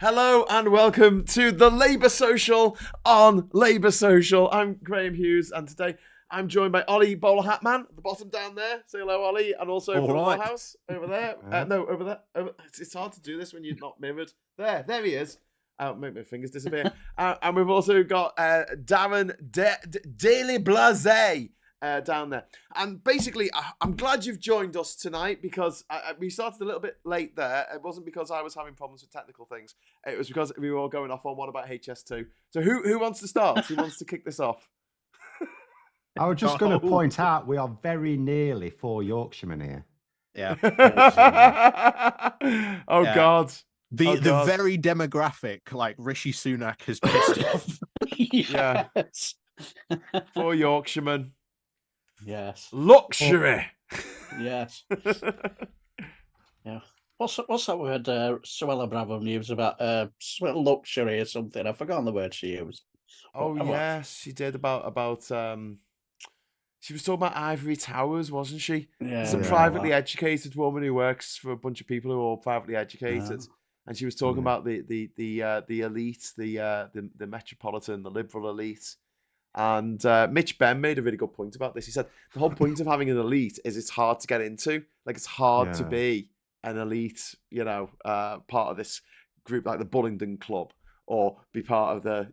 Hello and welcome to the Labour Social on Labour Social. I'm Graham Hughes and today I'm joined by Ollie Bowler Hatman at the bottom down there. Say hello, Ollie. And also All from right. Morehouse over there. No, over there. It's hard to do this when you're not mirrored. There he is. Make my fingers disappear. And we've also got Darren Daily Blase down there. And basically, I'm glad you've joined us tonight because we started a little bit late there. It wasn't because I was having problems with technical things. It was because we were all going off on one about HS2. So who wants to start? Who wants to kick this off? I was just going to point out we are very nearly 4 Yorkshiremen here. Yeah. Oh, Yeah. God. The God. very demographic, like Rishi Sunak has pissed off. Yeah. 4 Yorkshiremen. Yes. Luxury. Yes. Yeah. What's that word Suella Bravo used about luxury or something? I've forgotten the word she used. Oh, yes, she did about she was talking about ivory towers, wasn't she? Yeah. It's a privately educated woman who works for a bunch of people who are all privately educated. Yeah. And she was talking about the elite, the metropolitan, the liberal elite. And Mitch Benn made a really good point about this. He said the whole point of having an elite is it's hard to get into. Like it's hard to be an elite, part of this group like the Bullingdon Club, or be part of the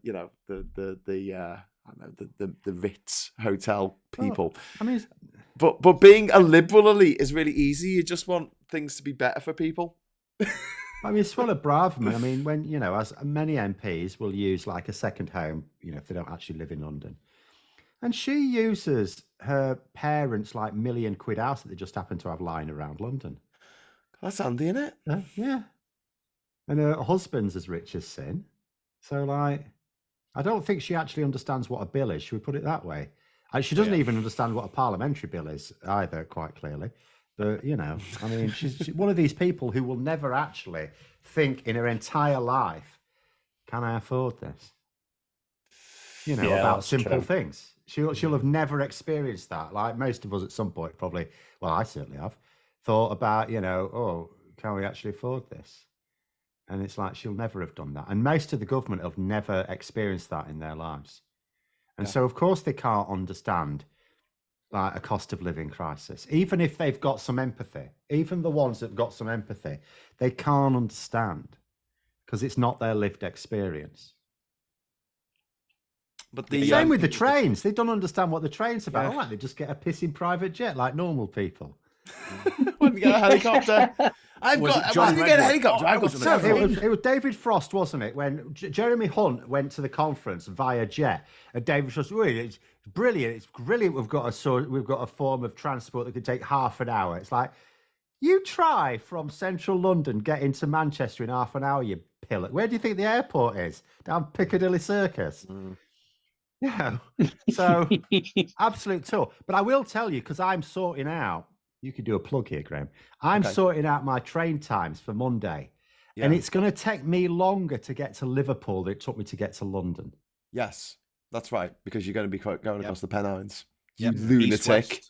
Ritz hotel people. I mean, but being a liberal elite is really easy. You just want things to be better for people. I mean, Suella Braverman, I mean, when, as many MPs will use like a second home, if they don't actually live in London. And she uses her parents' like £1 million house that they just happen to have lying around London. That's handy, isn't it? Yeah. And her husband's as rich as sin. So, like, I don't think she actually understands what a bill is. Should we put it that way? She doesn't even understand what a parliamentary bill is either, quite clearly. But, I mean, she's one of these people who will never actually think in her entire life, can I afford this? About simple things. She'll have never experienced that. Like most of us at some point, probably, well, I certainly have, thought about, can we actually afford this? And it's like, she'll never have done that. And most of the government have never experienced that in their lives. And so, of course, they can't understand like a cost of living crisis. Even if they've got some empathy, even the ones that have got some empathy, they can't understand because it's not their lived experience. But the same with the trains. They don't understand what the train's about. All right, they just get a pissing private jet like normal people. When you get a helicopter. I can get a helicopter. I've got several. It was David Frost, wasn't it? When Jeremy Hunt went to the conference via jet, and David Frost, it's brilliant. It's brilliant. We've got a form of transport that could take half an hour. It's like, you try from central London, get into Manchester in half an hour, you pillock. Where do you think the airport is? Down Piccadilly Circus. Yeah. So, absolute tour. But I will tell you, because I'm sorting out, you could do a plug here, Graham. I'm sorting out my train times for Monday. Yeah. And it's going to take me longer to get to Liverpool than it took me to get to London. Yes, that's right. Because you're going to be going across the Pennines. You Yep. lunatic.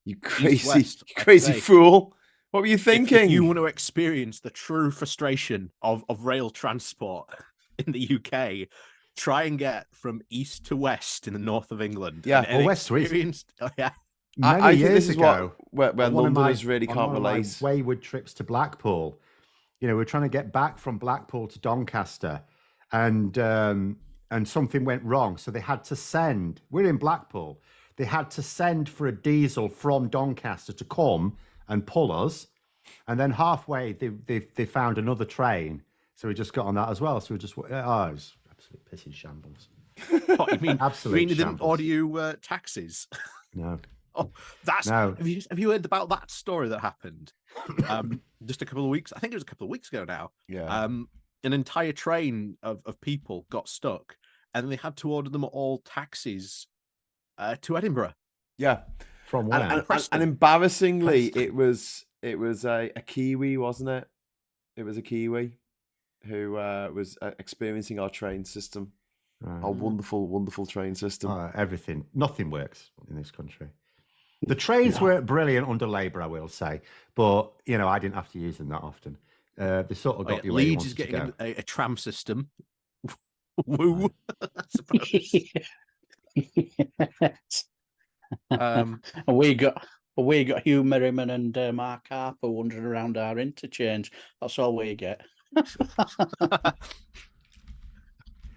You crazy fool. What were you thinking? If you want to experience the true frustration of rail transport in the UK, try and get from east to west in the north of England. Yeah, or west to east. Oh, yeah. I think this is where Londoners really can't relate. Wayward trips to Blackpool. We're trying to get back from Blackpool to Doncaster, and something went wrong. So they had to send. We're in Blackpool. They had to send for a diesel from Doncaster to come and pull us, and then halfway they found another train. So we just got on that as well. So we just it was absolute pissing shambles. What, you mean absolute? You mean they didn't order you taxis? No. Oh, have you heard about that story that happened? Just a couple of weeks. I think it was a couple of weeks ago now. Yeah. An entire train of people got stuck, and they had to order them all taxis to Edinburgh. Yeah. From where? And embarrassingly, it was a Kiwi, wasn't it? It was a Kiwi who was experiencing our train system. Our wonderful, wonderful train system. Everything. Nothing works in this country. The trains weren't brilliant under Labour, I will say. But, I didn't have to use them that often. They sort of got you where you Leeds wanted is to getting go. a tram system. Woo, I suppose. And we got Hugh Merriman and Mark Harper wandering around our interchange. That's all we get.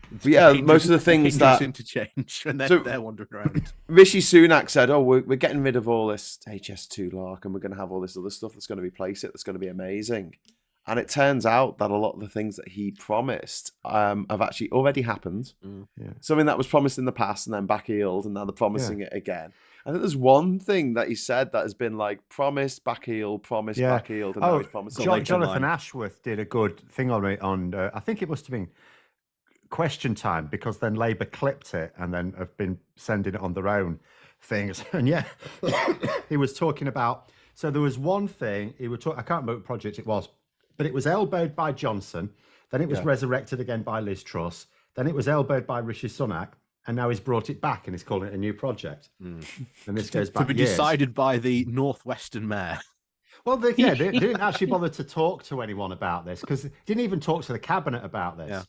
But yeah, most of the things dangerous that interchange, and they're wandering around. Rishi Sunak said, "Oh, we're getting rid of all this HS2 lark, and we're going to have all this other stuff that's going to replace it. That's going to be amazing." And it turns out that a lot of the things that he promised have actually already happened. Yeah. Something that was promised in the past and then backheeled, and now they're promising it again. I think there's one thing that he said that has been like promised, backheeled, promised, backheeled, and now he's promising. Jonathan Ashworth did a good thing on it on I think it must have been Question Time, because then Labour clipped it and then have been sending it on their own things. And yeah, he was talking about, so there was one thing he would talk, I can't remember what project it was, but it was elbowed by Johnson, then it was resurrected again by Liz Truss, then it was elbowed by Rishi Sunak, and now he's brought it back and he's calling it a new project. And this goes back to be decided by the Northwestern Mayor. Well, they didn't actually bother to talk to anyone about this, because they didn't even talk to the cabinet about this. Yeah.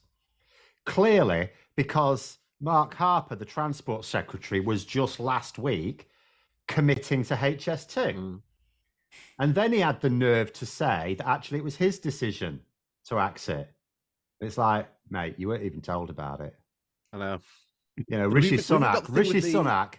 Clearly, because Mark Harper, the Transport Secretary, was just last week committing to HS2. And then he had the nerve to say that actually it was his decision to exit. It's like, mate, you weren't even told about it. I know. You know, Rishi Sunak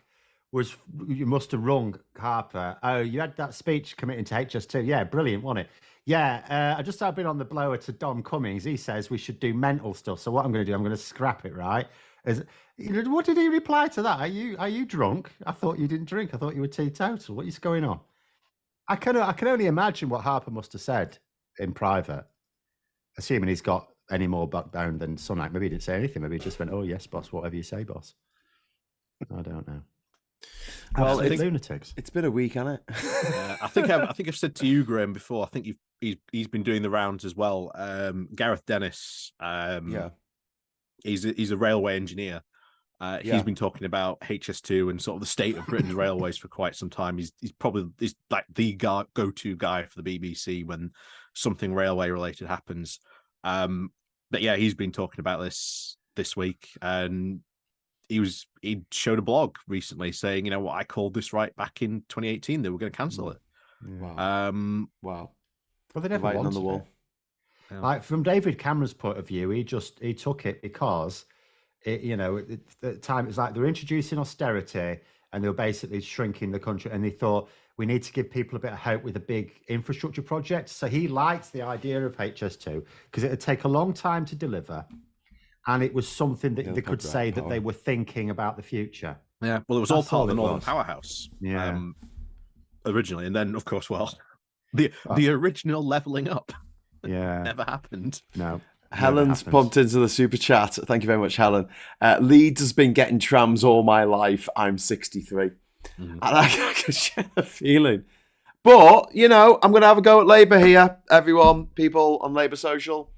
was, you must have rung Harper. Oh, you had that speech committing to HS2. Yeah, brilliant, wasn't it? Yeah, I just have been on the blower to Dom Cummings. He says we should do mental stuff. So what I'm going to do, I'm going to scrap it, right? What did he reply to that? Are you drunk? I thought you didn't drink. I thought you were teetotal. What is going on? I can only imagine what Harper must have said in private, assuming he's got any more backbone than Sunak. Maybe he didn't say anything. Maybe he just went, "Oh yes, boss. Whatever you say, boss." I don't know. Well, Absolute lunatics. It's been a week, hasn't it? I think I've said to you, Graham, before. I think he's been doing the rounds as well. Gareth Dennis, he's a railway engineer. He's been talking about HS2 and sort of the state of Britain's railways for quite some time. He's like the go-to guy for the BBC when something railway related happens. But yeah, he's been talking about this week, and he showed a blog recently saying, you know what, I called this right back in 2018. They were going to cancel it. Wow. Well, they never wanted on the wall. It. Like from David Cameron's point of view, he took it because at the time it's like they're introducing austerity and they were basically shrinking the country, and they thought we need to give people a bit of hope with a big infrastructure project. So he liked the idea of HS2 because it would take a long time to deliver. And it was something that they could say that they were thinking about the future. Yeah, well, it was all part of the Northern Powerhouse originally. And then, of course, the original levelling up never happened. No. Helen's pumped into the super chat. Thank you very much, Helen. Leeds has been getting trams all my life. I'm 63. And I can share the feeling. But, I'm going to have a go at Labour here. Everyone, people on Labour Social.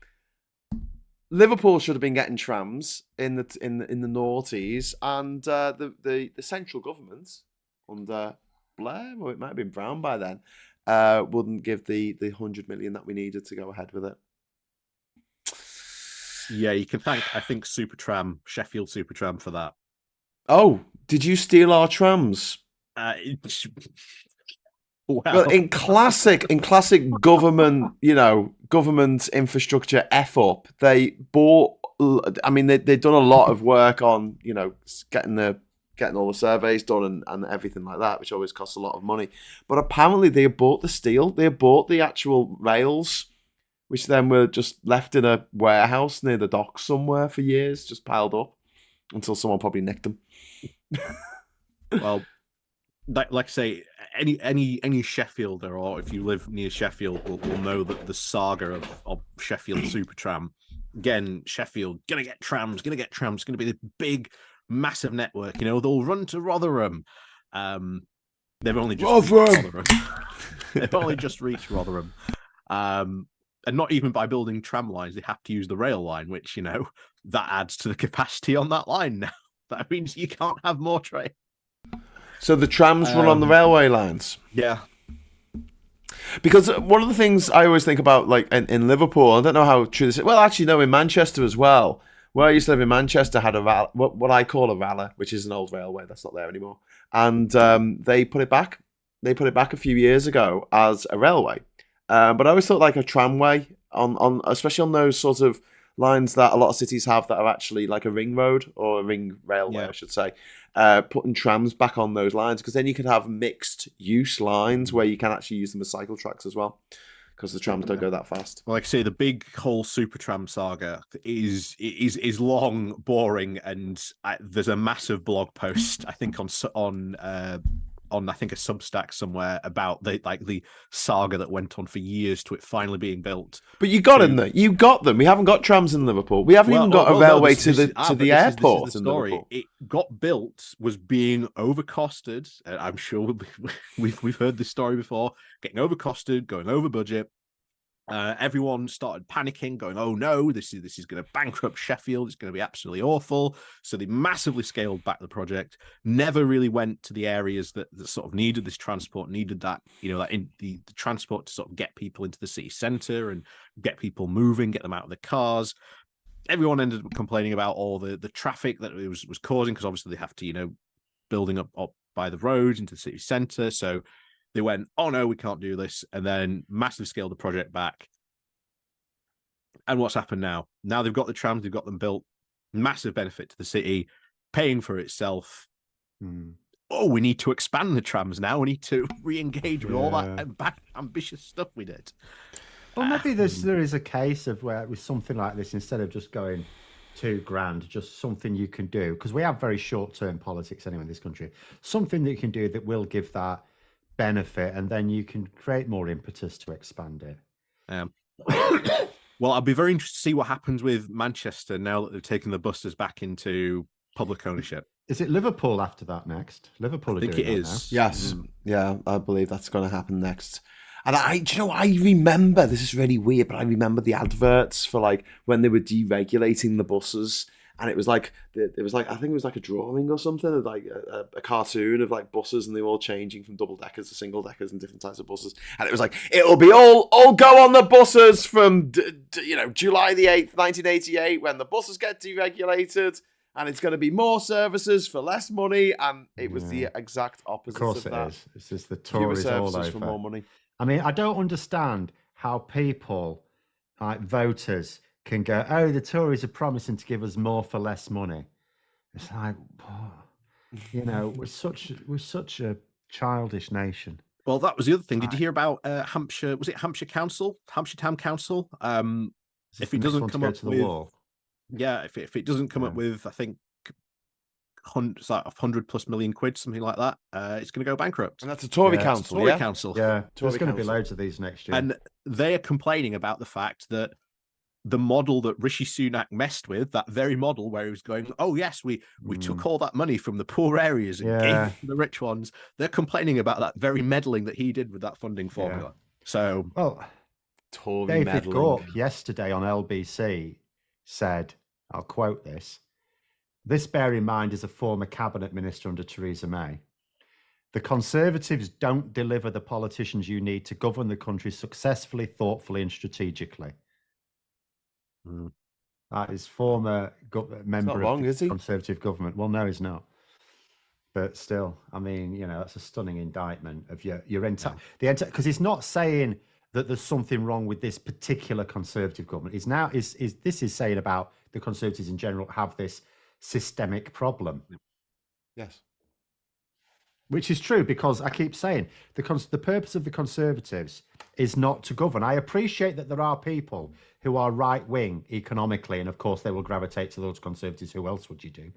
Liverpool should have been getting trams in the noughties, and the central government under Blair, or it might have been Brown by then, wouldn't give the 100 million that we needed to go ahead with it. Yeah, you can thank, I think, Sheffield Supertram for that. Oh, did you steal our trams? Well, in classic government, government infrastructure up, they bought. I mean, they've done a lot of work on, getting all the surveys done and everything like that, which always costs a lot of money. But apparently, they bought the steel, they bought the actual rails, which then were just left in a warehouse near the docks somewhere for years, just piled up until someone probably nicked them. Well, like I say, any Sheffielder, or if you live near Sheffield, will know that the saga of Sheffield Supertram. Again, Sheffield gonna get trams. It's gonna be this big, massive network. They'll run to Rotherham. They've only just reached Rotherham. They've only just reached Rotherham. And not even by building tram lines, they have to use the rail line, which that adds to the capacity on that line now. That means you can't have more trains. So the trams run on the railway lines. Yeah. Because one of the things I always think about, like in Liverpool, I don't know how true this is. Well, actually, no, in Manchester as well. Where I used to live in Manchester had what I call a Rala, which is an old railway that's not there anymore. And they put it back. They put it back a few years ago as a railway. But I always thought like a tramway on especially on those sort of lines that a lot of cities have that are actually like a ring road or a ring railway, I should say. Putting trams back on those lines, because then you could have mixed use lines where you can actually use them as cycle tracks as well, because the trams don't go that fast. Well, like I say, the big whole Supertram saga is long, boring, and there's a massive blog post I think on I think a Substack somewhere about the saga that went on for years to it finally being built. But you got them though. You got them. We haven't got trams in Liverpool. We haven't even got a railway to the airport this is the in story. Liverpool. It got built, was being overcosted. I'm sure we've heard this story before. Getting overcosted, going over budget. Everyone started panicking, going, "Oh no, this is going to bankrupt Sheffield. It's going to be absolutely awful." So they massively scaled back the project. Never really went to the areas that sort of needed this transport, needed that the transport to sort of get people into the city centre and get people moving, get them out of the cars. Everyone ended up complaining about all the traffic that it was causing, because obviously they have to building up by the roads into the city centre. So they went, "Oh no, we can't do this," and then massively scaled the project back. And what's happened now? Now they've got the trams, they've got them built, massive benefit to the city, paying for itself. Oh, we need to expand the trams now. We need to re-engage with all that ambitious stuff we did. Well, maybe there is a case of where with something like this, instead of just going $2,000, just something you can do, because we have very short-term politics anyway in this country. Something that you can do that will give that benefit, and then you can create more impetus to expand it. Well, I'll be very interested to see what happens with Manchester now that they've taken the buses back into public ownership. Is it Liverpool after that next? Liverpool, I think it is. Yes, yeah, I believe that's going to happen next. And I remember, this is really weird, but I remember the adverts for like when they were deregulating the buses. And it was like I think it was like a drawing or something, like a cartoon of like buses, and they were all changing from double deckers to single deckers and different types of buses. And it was like, it'll be all go on the buses from July the 8th, 1988, when the buses get deregulated, and it's going to be more services for less money. And it was the exact opposite. Of course, of that. it is. It's just the Tories all over. For more money. I mean, I don't understand how people, like voters, can go, "Oh, the Tories are promising to give us more for less money." It's like, we're such a childish nation. Well, that was the other thing. Did you hear about Hampshire? Was it Hampshire Town Council? If it doesn't come up to the wall, if it doesn't come up with, I think, £100+ million, something like that, it's going to go bankrupt. And that's a Tory council. Tory council. Yeah, there's going to be loads of these next year. And they are complaining about the fact that the model that Rishi Sunak messed with, that very model where he was going, "Oh yes, we took all that money from the poor areas and gave it to the rich ones." They're complaining about that very meddling that he did with that funding formula. So, Tory David meddling. Gork yesterday on LBC said, I'll quote this: "This, bear in mind, is a former cabinet minister under Theresa May. The Conservatives don't deliver the politicians you need to govern the country successfully, thoughtfully, and strategically." That is former member of the Conservative government. Well, no, he's not. But still, I mean, that's a stunning indictment of your entire because he's not saying that there's something wrong with this particular Conservative government. This is saying about the Conservatives in general have this systemic problem. Yes. Which is true, because I keep saying the purpose of the Conservatives is not to govern. I appreciate that there are people who are right-wing economically, and of course they will gravitate to those Conservatives. Who else would you do?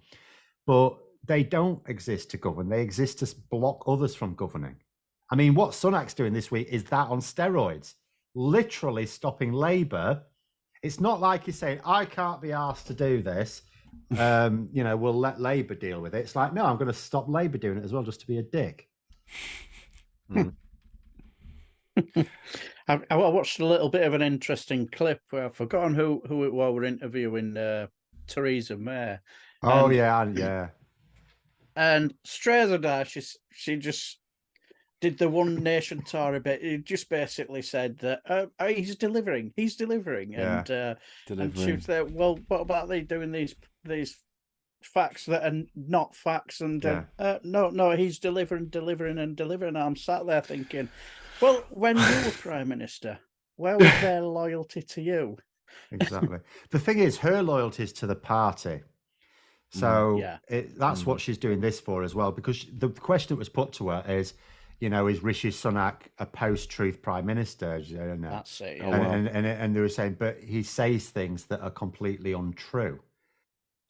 But they don't exist to govern. They exist to block others from governing. I mean, what Sunak's doing this week is that on steroids, literally stopping Labour. It's not like he's saying, "I can't be asked to do this. We'll let Labour deal with it." It's like, no, I'm going to stop Labour doing it as well, just to be a dick. I watched a little bit of an interesting clip where I've forgotten who it was were interviewing Theresa May. Yeah. And straight as a dash, she just did the One Nation tour a bit. He just basically said that he's delivering, Yeah. and she was there. Well, what about they doing these facts that are not facts? And no, he's delivering. I'm sat there thinking, well, when you were Prime Minister, where was their loyalty to you? Exactly. The thing is, her loyalty is to the party. So that's what she's doing this for as well, because the question that was put to her is, is Rishi Sunak a post-truth prime minister? That's it. Oh, and they were saying, but he says things that are completely untrue.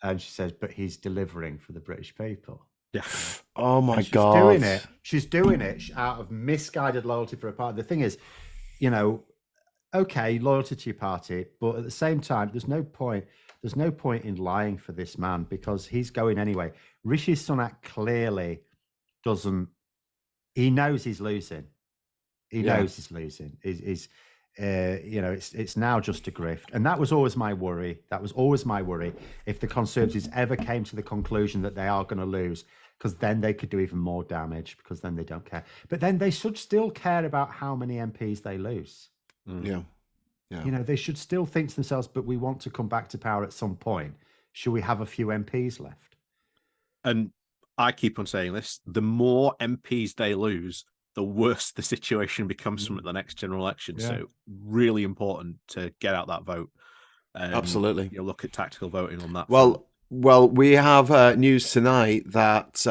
And she says, but he's delivering for the British people. Yeah. Oh my And God. She's doing it out of misguided loyalty for a party. The thing is, okay, loyalty to your party, but at the same time, there's no point in lying for this man, because he's going anyway. Rishi Sunak clearly doesn't. He knows he's losing. He knows he's losing. It's now just a grift, and that was always my worry. If the Conservatives ever came to the conclusion that they are going to lose, because then they could do even more damage, because then they don't care. But then they should still care about how many MPs they lose. Yeah. They should still think to themselves, but we want to come back to power at some point. Should we have a few MPs left? And I keep on saying this, the more MPs they lose, the worse the situation becomes from the next general election. Yeah. So really important to get out that vote. Absolutely. Look at tactical voting on that. Well, we have news tonight that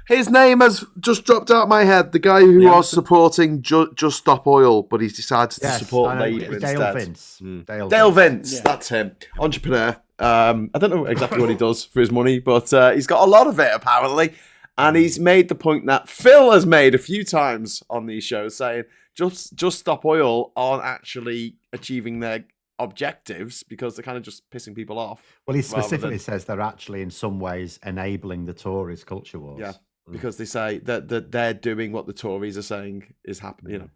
his name has just dropped out of my head. The guy who was supporting Just Stop Oil, but he's decided to support Labour instead. Dale Vince, that's him. Entrepreneur. I don't know exactly what he does for his money, but he's got a lot of it, apparently. And he's made the point that Phil has made a few times on these shows, saying Just Stop Oil aren't actually achieving their objectives because they're kind of just pissing people off. Well, he specifically says they're actually in some ways enabling the Tories' culture wars. Yeah, because they say that they're doing what the Tories are saying is happening.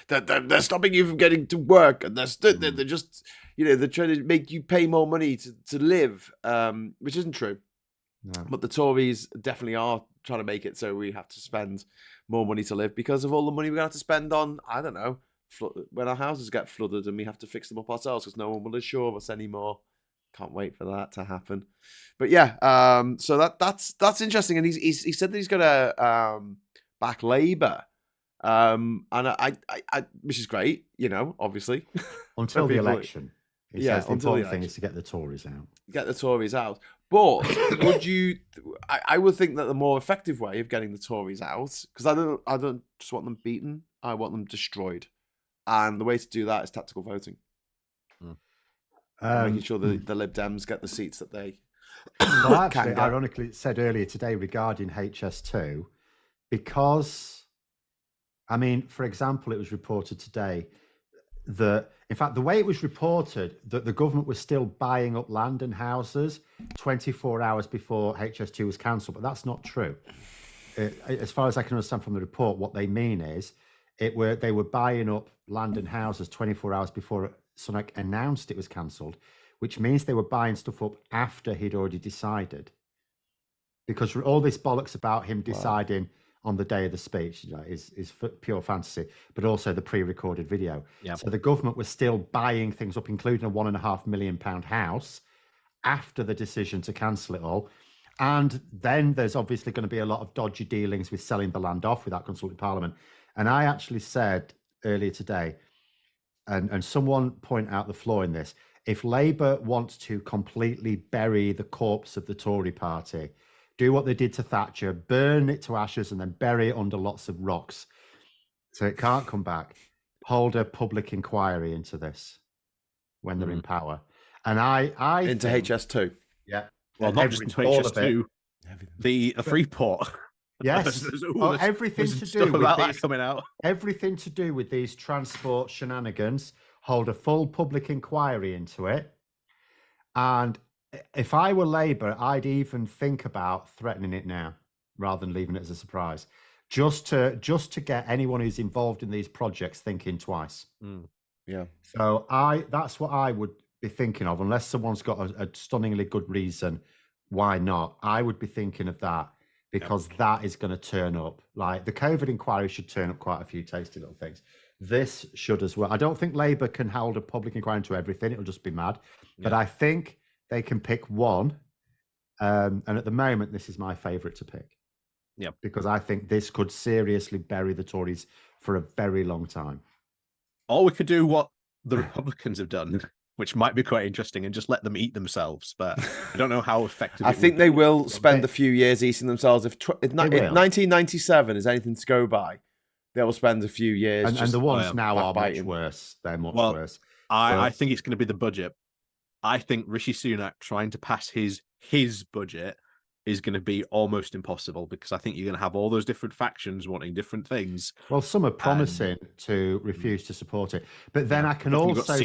They're stopping you from getting to work, and they're just they're trying to make you pay more money to live, which isn't true. No. But the Tories definitely are trying to make it so we have to spend more money to live because of all the money we're going to have to spend on, I don't know, when our houses get flooded and we have to fix them up ourselves because no one will insure us anymore. Can't wait for that to happen. But so that's interesting. And he said that he's going to back Labour. And I which is great, obviously. Until the election. He says the important thing is to get the Tories out. Get the Tories out. But I would think that the more effective way of getting the Tories out, because I don't just want them beaten, I want them destroyed. And the way to do that is tactical voting. Making sure the Lib Dems get the seats that they well, actually, ironically, it said earlier today regarding HS2, because, for example, it was reported today that, in fact, the way it was reported, that the government was still buying up land and houses 24 hours before HS2 was cancelled, but that's not true. As far as I can understand from the report, what they mean is they were buying up land and houses 24 hours before Sunak announced it was cancelled, which means they were buying stuff up after he'd already decided. Because all this bollocks about him deciding on the day of the speech is pure fantasy, but also the pre-recorded video. Yep. So the government was still buying things up, including a £1.5 million house, after the decision to cancel it all. And then there's obviously going to be a lot of dodgy dealings with selling the land off without consulting Parliament. And I actually said earlier today, and someone point out the flaw in this, if Labour wants to completely bury the corpse of the Tory party, do what they did to Thatcher, burn it to ashes and then bury it under lots of rocks so it can't come back, hold a public inquiry into this when they're in power. And I into think, HS2. Yeah. Well, not just into HS2, the Freeport. Yes. Everything to do with that coming out. Everything to do with these transport shenanigans, hold a full public inquiry into it. And if I were Labour, I'd even think about threatening it now rather than leaving it as a surprise, just to get anyone who's involved in these projects thinking twice. Yeah. So that's what I would be thinking of, unless someone's got a stunningly good reason why not. I would be thinking of that because that is going to turn up. Like the COVID inquiry should turn up quite a few tasty little things. This should as well. I don't think Labour can hold a public inquiry into everything. It'll just be mad. But I think they can pick one. And at the moment, this is my favourite to pick. Yeah. Because I think this could seriously bury the Tories for a very long time. Or we could do what the Republicans have done, which might be quite interesting, and just let them eat themselves. But I don't know how effective. I think they will spend a few years eating themselves. If 1997 is anything to go by, they will spend a few years. And the ones now are much worse. They're much worse. I think it's going to be the budget. I think Rishi Sunak trying to pass his budget is going to be almost impossible, because I think you're going to have all those different factions wanting different things. Well, some are promising to refuse to support it, but then I can also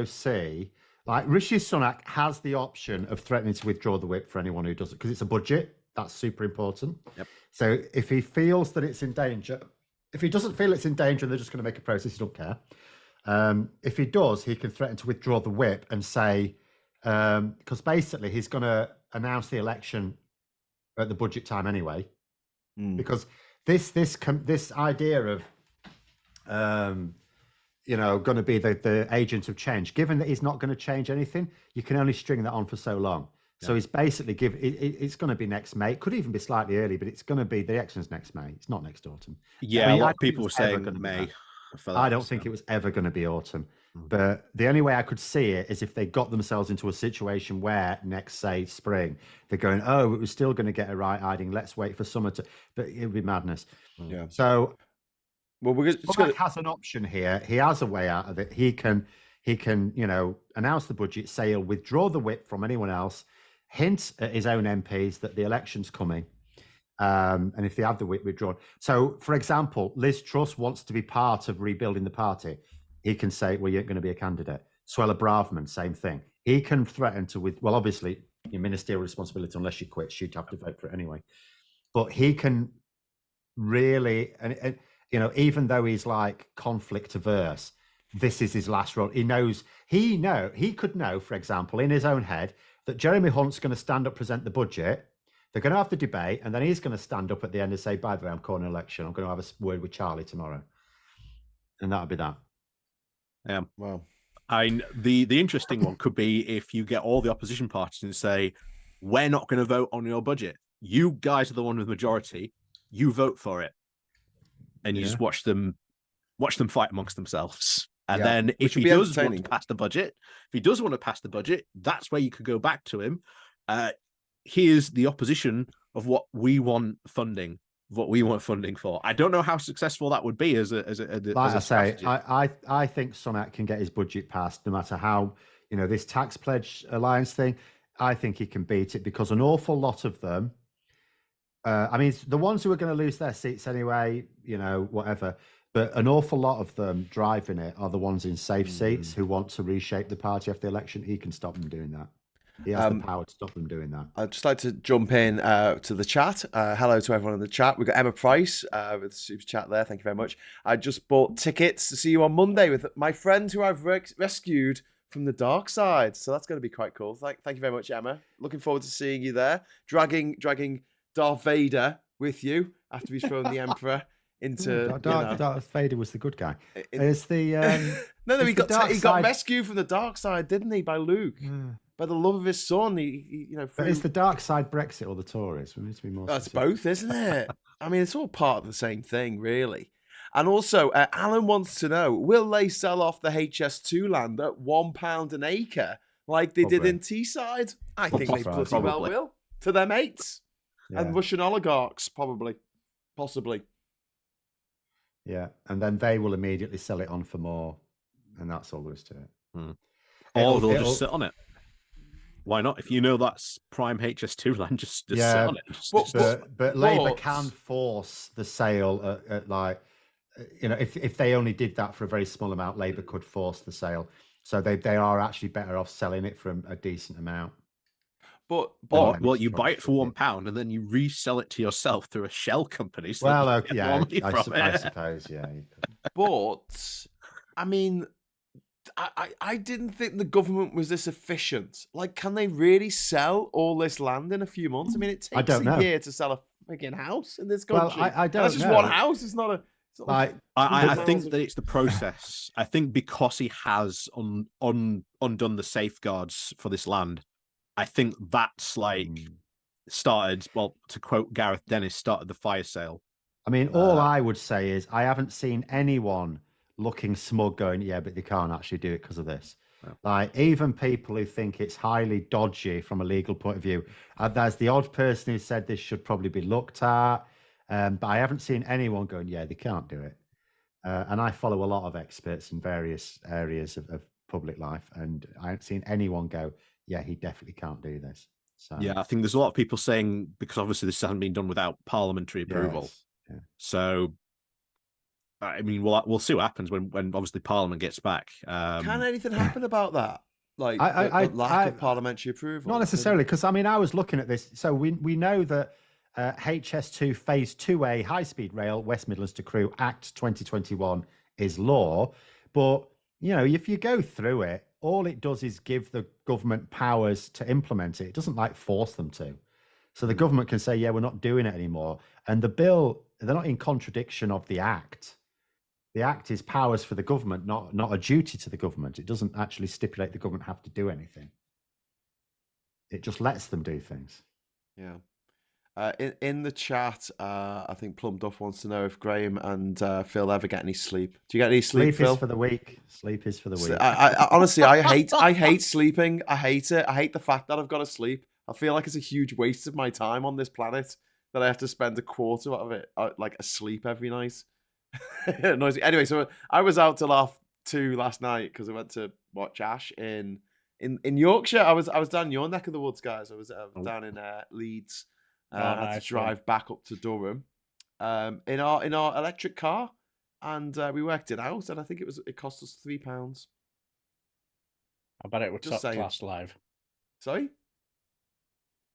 see, like Rishi Sunak has the option of threatening to withdraw the whip for anyone who doesn't, because it's a budget. That's super important. Yep. So if he feels that it's in danger, if he doesn't feel it's in danger and they're just going to make a process, he don't care. If he does, he can threaten to withdraw the whip and say, because basically he's going to announce the election at the budget time anyway, because this idea of going to be the agent of change, given that he's not going to change anything, you can only string that on for so long. So he's basically it's going to be next May. It could even be slightly early, but it's going to be the election's next May. It's not next autumn. Yeah, a lot of people were saying May. I don't think it was ever going to be autumn. But the only way I could see it is if they got themselves into a situation where next, say, spring, they're going, oh, it was still going to get a right hiding. Let's wait for summer to. But it would be madness. Yeah. So, we're Sunak has an option here. He has a way out of it. He can, announce the budget, say he'll withdraw the whip from anyone else, hint at his own MPs that the election's coming. And if they have the whip withdrawn. So, for example, Liz Truss wants to be part of rebuilding the party. He can say, well, you ain't going to be a candidate. Suella Braverman, same thing. He can threaten to, obviously, your ministerial responsibility, unless you quit, she'd have to vote for it anyway. But he can really, and even though he's like conflict averse, this is his last role. He could know, for example, in his own head, that Jeremy Hunt's going to stand up, present the budget. They're going to have the debate, and then he's going to stand up at the end and say, by the way, I'm calling an election. I'm going to have a word with Charlie tomorrow. And that'll be that. Yeah. Wow. The interesting one could be if you get all the opposition parties and say, we're not going to vote on your budget. You guys are the one with majority. You vote for it. And you just watch them fight amongst themselves. And then if he does want to pass the budget, that's where you could go back to him. Here's the opposition of what we want funding for. I don't know how successful that would be as a strategy. I think Sunak can get his budget passed no matter how, this tax pledge alliance thing. I think he can beat it, because an awful lot of them, the ones who are going to lose their seats anyway, whatever, but an awful lot of them driving it are the ones in safe seats who want to reshape the party after the election. He can stop them doing that. He has the power to stop them doing that. I'd just like to jump in to the chat. Hello to everyone in the chat. We've got Emma Price with the super chat there. Thank you very much. I just bought tickets to see you on Monday with my friend who I've rescued from the dark side. So that's going to be quite cool. Thank you very much, Emma. Looking forward to seeing you there. Dragging Darth Vader with you after he's thrown the Emperor into... Darth Vader was the good guy. It's the... he got rescued from the dark side, didn't he, by Luke? Yeah. By the love of his son, But it's the dark side Brexit or the Tories? We need to be more. That's both, isn't it? It's all part of the same thing, really. And also, Alan wants to know: will they sell off the HS2 land at £1 an acre like they did in Teesside? I think they bloody well will, to their mates and Russian oligarchs, possibly. Yeah, and then they will immediately sell it on for more, and that's all there is to it. Or they'll just sit on it. Why not? If that's prime HS2 land, just sit on it. But Labour can force the sale at if they only did that for a very small amount, Labour could force the sale. So they are actually better off selling it for a decent amount. But you buy it for £1 and then you resell it to yourself through a shell company. So I suppose, yeah. But I didn't think the government was this efficient. Like, can they really sell all this land in a few months? I mean, it I takes don't a know. year to sell a freaking house in this Well, country. I And don't that's just know. one house. It's not a. It's not Like, I think that it's the process. I think because he has undone the safeguards for this land, I think that's like started. Well, to quote Gareth Dennis, started the fire sale. I mean, all I would say is I haven't seen anyone looking smug going, yeah, but they can't actually do it because of this. No. Like, even people who think it's highly dodgy from a legal point of view, there's the odd person who said this should probably be looked at, but I haven't seen anyone going, yeah, they can't do it. And I follow a lot of experts in various areas of public life, and I haven't seen anyone go, yeah, he definitely can't do this. So Yeah, I think there's a lot of people saying, because obviously this hasn't been done without parliamentary approval. yes, yeah. So, I mean, we'll see what happens when obviously Parliament gets back. Can anything happen about that? Like the lack of parliamentary approval? Not necessarily, because I mean, I was looking at this. So we know that HS2 Phase 2A High Speed Rail West Midlands to Crewe Act 2021 is law. But, you know, if you go through it, all it does is give the government powers to implement it. It doesn't like force them to. So the government can say, yeah, we're not doing it anymore. And the bill, they're not in contradiction of the Act. The Act is powers for the government, not a duty to the government. It doesn't actually stipulate the government have to do anything. It just lets them do things. Yeah. In the chat, I think Plum Duff wants to know if Graham and Phil ever get any sleep. Do you get any sleep, Phil? Sleep is for the week. Sleep is for the week. I honestly, I hate sleeping. I hate it. I hate the fact that I've got to sleep. I feel like it's a huge waste of my time on this planet that I have to spend a quarter of it like asleep every night. It annoys me. Anyway, so I was out till half 2 last night because I went to watch Ash in Yorkshire. I was down your neck of the woods, guys. I was down in Leeds. I had to drive back up to Durham in our electric car, and we worked it out, and I think it cost us £3. I bet it was Just top saying. class live. Sorry?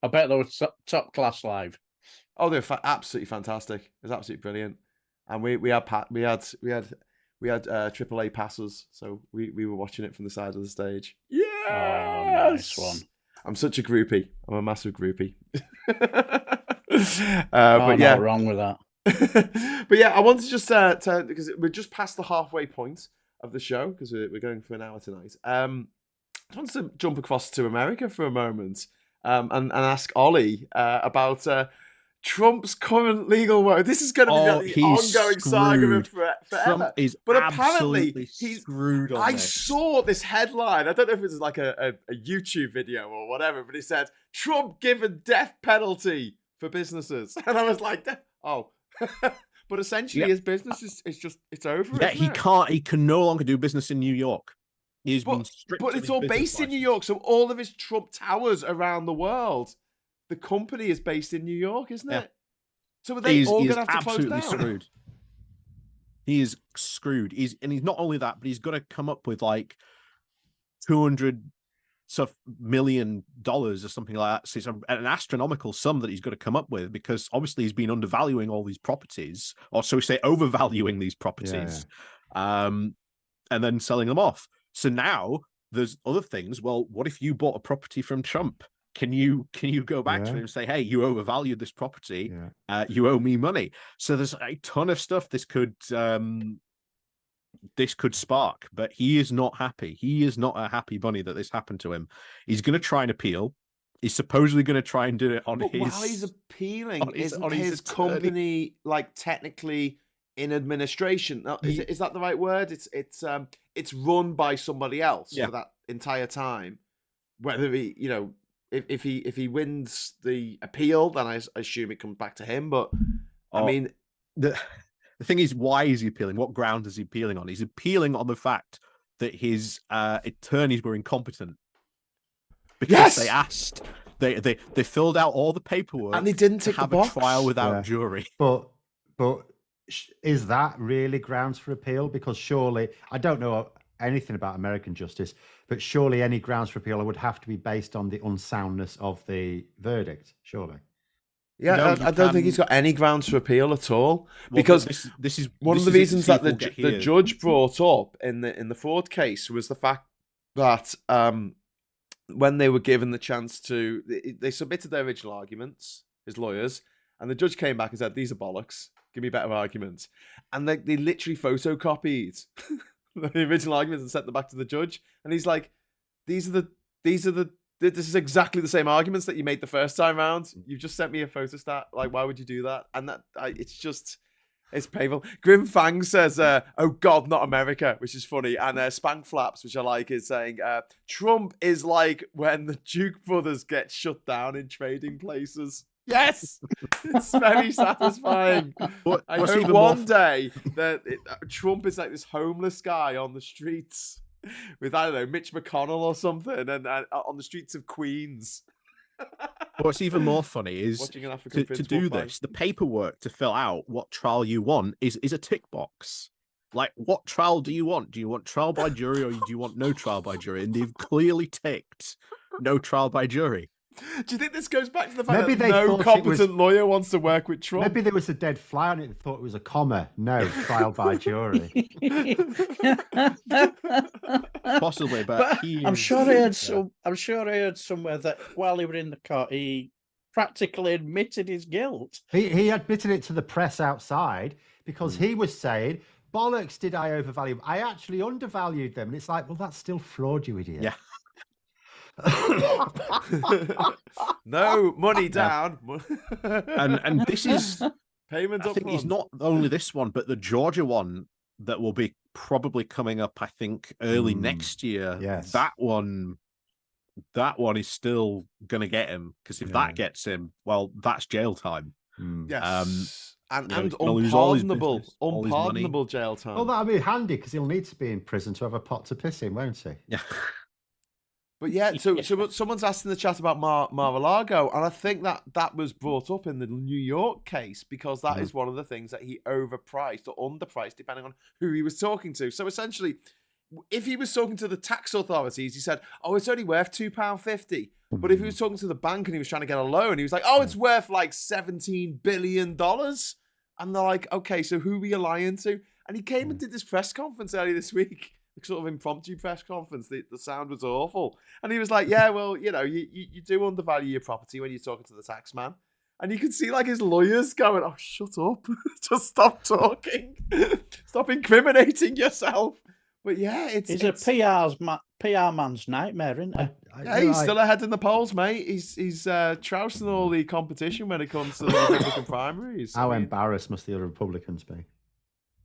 I bet there was top class live. Oh, they're absolutely fantastic. It was absolutely brilliant, and we had AAA passes, so we were watching it from the side of the stage. Yeah, oh, nice one. I'm such a groupie. I'm a massive groupie. But yeah, wrong with that. But yeah, I wanted to just because we're just past the halfway point of the show because we're going for an hour tonight. I wanted to jump across to America for a moment and ask Ollie about Trump's current legal woe. This is going to be the ongoing saga forever. But apparently he's screwed. I saw this headline. I don't know if it was like a YouTube video or whatever, but it said Trump given death penalty for businesses, and I was like, oh. But essentially, his business it's over. Yeah, he can't. He can no longer do business in New York. He's been stripped. But it's all based in New York, so all of his Trump towers around the world. The company is based in New York, isn't it? So are they all going to have to close down? Screwed. He is screwed. He's not only that, but he's got to come up with like $200 million or something like that. So it's an astronomical sum that he's got to come up with because obviously he's been undervaluing all these properties, or so we say, overvaluing these properties, and then selling them off. So now there's other things. Well, what if you bought a property from Trump? Can you go back to him and say, hey, you overvalued this property. You owe me money. So there's a ton of stuff this could spark, but he is not happy. He is not a happy bunny that this happened to him. He's going to try and appeal. He's supposedly going to try and do it on his... While he's appealing, isn't his company like technically in administration? Is that the right word? It's run by somebody else for that entire time. Whether he, if he wins the appeal, then I assume it comes back to him. But I mean, the thing is, why is he appealing? What ground is he appealing on? He's appealing on the fact that his attorneys were incompetent because they asked, they filled out all the paperwork and they didn't to have a trial without jury. But is that really grounds for appeal? Because surely, I don't know anything about American justice, but surely any grounds for appeal would have to be based on the unsoundness of the verdict, surely. Yeah, No, I don't think he's got any grounds for appeal at all. Because this is one of the reasons that the judge brought up in the Ford case was the fact that when they were given the chance to, they submitted their original arguments, his lawyers, and the judge came back and said, "These are bollocks. Give me better arguments." And they literally photocopied the original arguments and sent them back to the judge. And he's like, "This is exactly the same arguments that you made the first time round. You've just sent me a photostat. Like, why would you do that?" And it's painful. Grim Fang says, "Oh God, not America," which is funny. And Spank Flaps, which I like, is saying, "Trump is like when the Duke brothers get shut down in trading places." Yes, it's very satisfying. I hope one day that Trump is like this homeless guy on the streets with, I don't know, Mitch McConnell or something, and on the streets of Queens. What's even more funny is to do this, the paperwork to fill out what trial you want is a tick box. Like, what trial do you want? Do you want trial by jury or do you want no trial by jury? And they've clearly ticked no trial by jury. Do you think this goes back to the fact that no competent lawyer wants to work with Trump? Maybe there was a dead fly on it and thought it was a comma. No, trial by jury. Possibly, but I'm sure I heard somewhere that while he was in the court, he practically admitted his guilt. He admitted it to the press outside because he was saying, "Bollocks, did I overvalue them? I actually undervalued them." And it's like, well, that's still fraud, you idiot. Yeah. No, money down. and this is payment up. I think it's not only this one, but the Georgia one that will be probably coming up, I think, early next year. Yes. That one is still gonna get him, because if that gets him, well, that's jail time. Yes. And unpardonable jail time. Well, that'll be handy because he'll need to be in prison to have a pot to piss in, won't he? Yeah. But yeah, so someone's asked in the chat about Mar-a-Lago, and I think that was brought up in the New York case because that is one of the things that he overpriced or underpriced, depending on who he was talking to. So essentially, if he was talking to the tax authorities, he said, "Oh, it's only worth £2.50." But if he was talking to the bank and he was trying to get a loan, he was like, "Oh, it's worth like $17 billion." And they're like, "Okay, so who are you lying to?" And he came and did this press conference earlier this week. Sort of impromptu press conference. The sound was awful, and he was like, "Yeah, well, you know, you do undervalue your property when you're talking to the tax man," and you could see like his lawyers going, "Oh, shut up, just stop talking, stop incriminating yourself." But yeah, it's a PR man's nightmare, isn't it? Yeah, he's still ahead in the polls, mate. He's trousing all the competition when it comes to the Republican primaries. How embarrassed must the other Republicans be?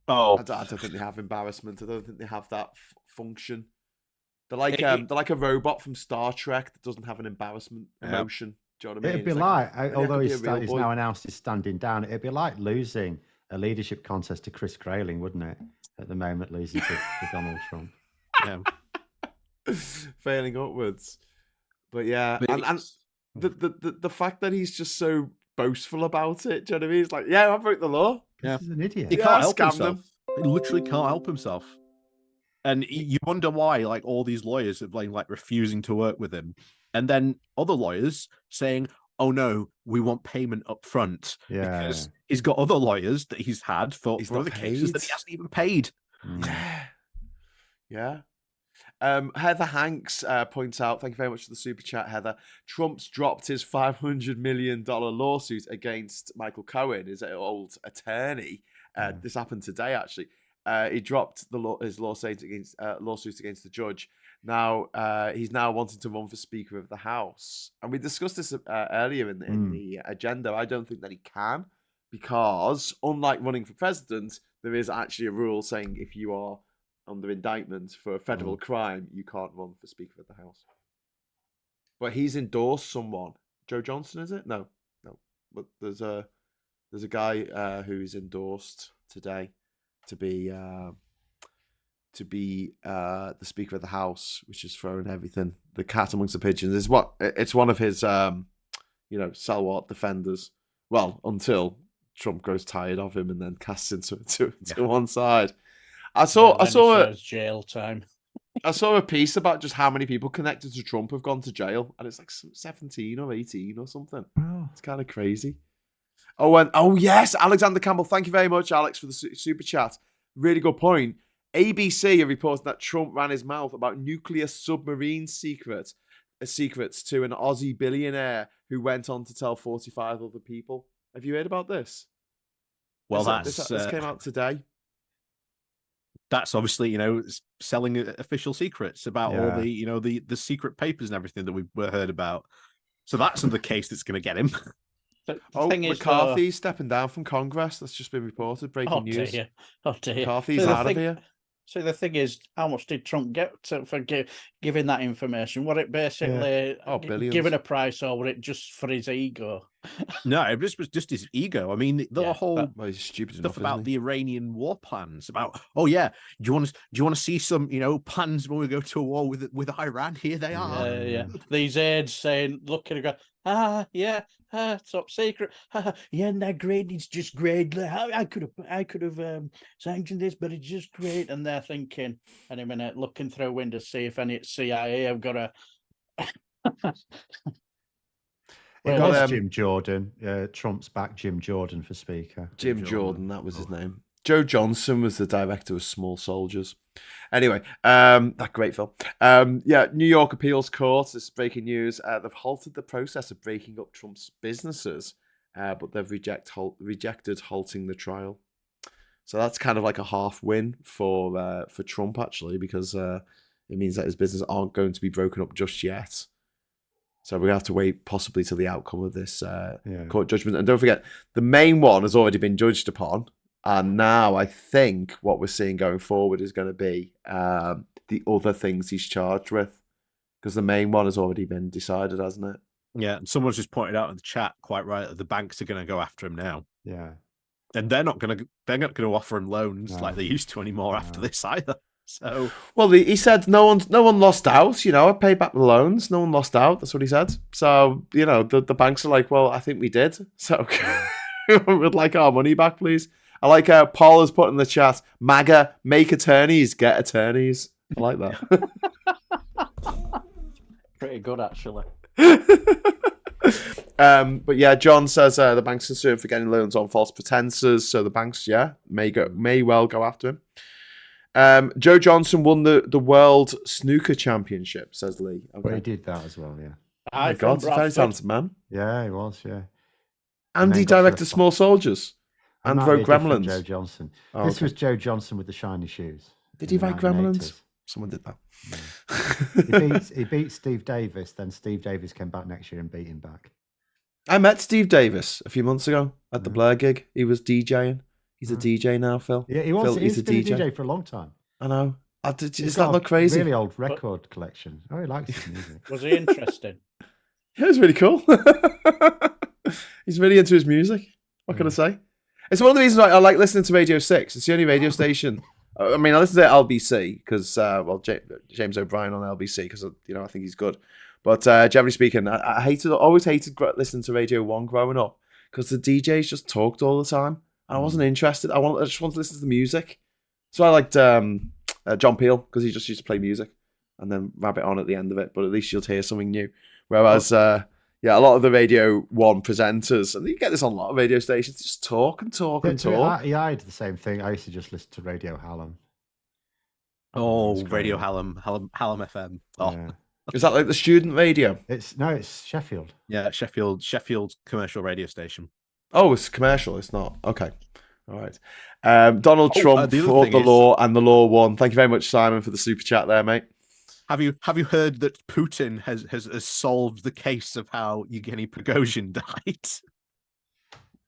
Oh, I don't think they have embarrassment. I don't think they have that function. They're like a robot from Star Trek that doesn't have an embarrassment emotion. Do you know what I mean? It'd be although he's now announced he's standing down, it'd be like losing a leadership contest to Chris Grayling, wouldn't it? At the moment, losing to Donald Trump. Yeah. Failing upwards. But yeah, and the fact that he's just so boastful about it. Do you know what I mean? It's like, yeah, I broke the law. Yeah. He's an idiot. He can't help himself. He literally can't help himself. And you wonder why, like, all these lawyers are like refusing to work with him, and then other lawyers saying, "Oh no, we want payment up front." Yeah, because he's got other lawyers that he's had for other cases that he hasn't even paid. Yeah. Heather Hanks points out, thank you very much for the super chat, Heather. Trump's dropped his $500 million lawsuit against Michael Cohen, his old attorney. This happened today, actually. He dropped his lawsuit against the judge. Now he's now wanting to run for Speaker of the House, and we discussed this earlier in the agenda. I don't think that he can, because unlike running for president, there is actually a rule saying if you are under indictment for a federal crime, you can't run for Speaker of the House. But he's endorsed someone. Joe Johnson, is it? No. But there's a guy who's endorsed today to be the Speaker of the House, which is throwing everything, the cat amongst the pigeons. It's one of his stalwart defenders. Well, until Trump grows tired of him and then casts him to one side. I saw jail time. I saw a piece about just how many people connected to Trump have gone to jail, and it's like 17 or 18 or something. Oh. It's kind of crazy. Oh yes, Alexander Campbell. Thank you very much, Alex, for the super chat. Really good point. ABC are reporting that Trump ran his mouth about nuclear submarine secrets to an Aussie billionaire who went on to tell 45 other people. Have you heard about this? Well, this came out today. That's obviously, selling official secrets about all the, the secret papers and everything that we've heard about. So that's the case that's going to get him. McCarthy's stepping down from Congress. That's just been reported. Breaking news. Dear. Dear. McCarthy's out of here. So the thing is, how much did Trump get for giving that information? Was it basically giving a price, or was it just for his ego? No, it was just his ego. I mean, the whole he's stupid stuff about the Iranian war plans. About do you want to see some plans when we go to a war with Iran? Here they are. These aides saying, looking and go, top secret. Not great. It's just great. I could have sanctioned this, but it's just great. And they're thinking, any minute, looking through a window, see if any CIA have got a. It was Jim Jordan. Trump's back Jim Jordan for Speaker. Jim Jordan, that was his name. Joe Johnson was the director of Small Soldiers. Anyway, that great film. New York Appeals Court, this is breaking news. They've halted the process of breaking up Trump's businesses, but they've rejected halting the trial. So that's kind of like a half win for Trump, actually, because it means that his business aren't going to be broken up just yet. So we're going to have to wait possibly till the outcome of this court judgment. And don't forget, the main one has already been judged upon. And now I think what we're seeing going forward is going to be the other things he's charged with. Because the main one has already been decided, hasn't it? Yeah, and someone's just pointed out in the chat, quite right, that the banks are going to go after him now. Yeah. And they're not going to offer him loans like they used to anymore after this either. So, well, he said no one lost out. I paid back the loans. No one lost out. That's what he said. So the banks are like, well, I think we did. So we'd like our money back, please. I like how Paul has put in the chat, MAGA, make attorneys, get attorneys. I like that. Pretty good, actually. But yeah, John says the banks are sued for getting loans on false pretenses. So the banks, may well go after him. Joe Johnson won the World Snooker Championship, says Lee. Okay. But he did that as well, yeah. Oh my God, he's a very talented man. Yeah, he was, yeah. And he directed Small Soldiers and wrote Gremlins. Joe Johnson. This was Joe Johnson with the shiny shoes. Did he write Gremlins? Someone did that. Yeah. He beat Steve Davis, then Steve Davis came back next year and beat him back. I met Steve Davis a few months ago at the Blair gig. He was DJing. He's a DJ now, Phil. Yeah, he was. Phil, he's been a DJ for a long time. I know. Is that not crazy? Really old record collection. Oh, he likes his music. Was he interested? Yeah, it was really cool. He's really into his music. What can I say? It's one of the reasons why I like listening to Radio 6. It's the only radio station. I mean, I listen to LBC because, James O'Brien on LBC because, I think he's good. But generally speaking, I always hated listening to Radio 1 growing up because the DJs just talked all the time. I wasn't interested. I just wanted to listen to the music. So I liked John Peel because he just used to play music and then rabbit on at the end of it. But at least you'll hear something new. Whereas, a lot of the Radio 1 presenters, and you get this on a lot of radio stations, just talk and talk and talk. Yeah, I did the same thing. I used to just listen to Radio Hallam. Oh, Radio Hallam FM. Oh. Yeah. Is that like the student radio? It's Sheffield. Yeah, Sheffield commercial radio station. Oh, it's commercial. It's not. Okay. All right. Donald Trump fought the law and the law won. Thank you very much, Simon, for the super chat there, mate. Have you heard that Putin has solved the case of how Yevgeny Prigozhin died?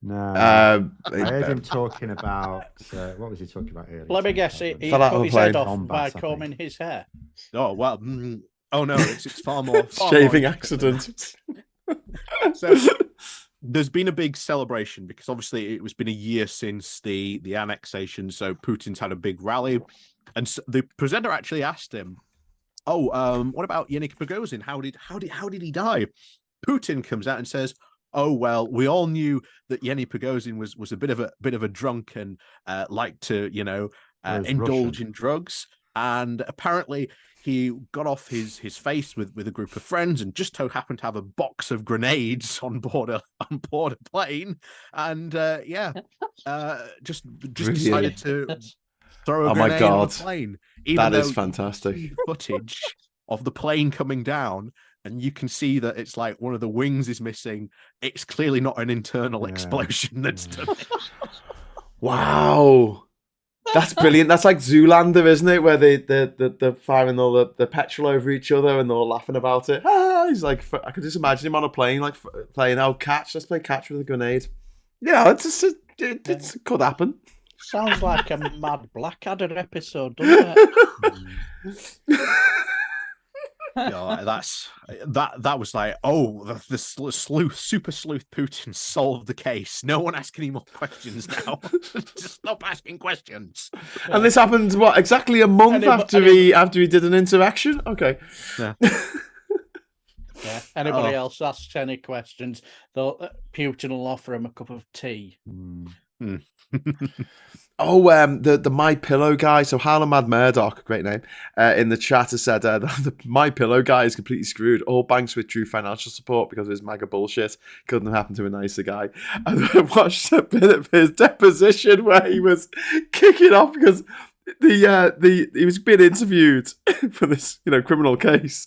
No. I heard him talking about what was he talking about earlier? Let me guess. He cut his head off by combing his hair. Oh well. Oh no, it's far more shaving accident. So there's been a big celebration because obviously it's been a year since the annexation, so Putin's had a big rally, and so the presenter actually asked him, what about Yevgeny Prigozhin? How did he die? Putin comes out and says, oh well, we all knew that Yevgeny Prigozhin was a bit of a drunk and liked to indulge in drugs. and apparently he got off his face with a group of friends and just so happened to have a box of grenades on board a plane, and just decided to throw a grenade on the plane. Even that is fantastic. Footage of the plane coming down, and you can see that it's like one of the wings is missing. It's clearly not an internal explosion that's done it. Wow. That's brilliant. That's like Zoolander, isn't it? Where they're firing all the petrol over each other and they're all laughing about it. He's like, I could just imagine him on a plane, like playing, catch. Let's play catch with a grenade. Yeah, it could happen. Sounds like a Mad Blackadder episode, doesn't it? That was like, the super sleuth Putin solved the case. No one asking any more questions now. Just stop asking questions. And this happened exactly a month after he did an interaction. Okay. Yeah. Yeah. Anybody else asks any questions, Putin will offer him a cup of tea. The My Pillow guy. So Harlan Mad Murdoch, great name, in the chat has said the My Pillow guy is completely screwed. All banks withdrew financial support because of his MAGA bullshit. Couldn't have happened to a nicer guy. And I watched a bit of his deposition where he was kicking off because he was being interviewed for this criminal case,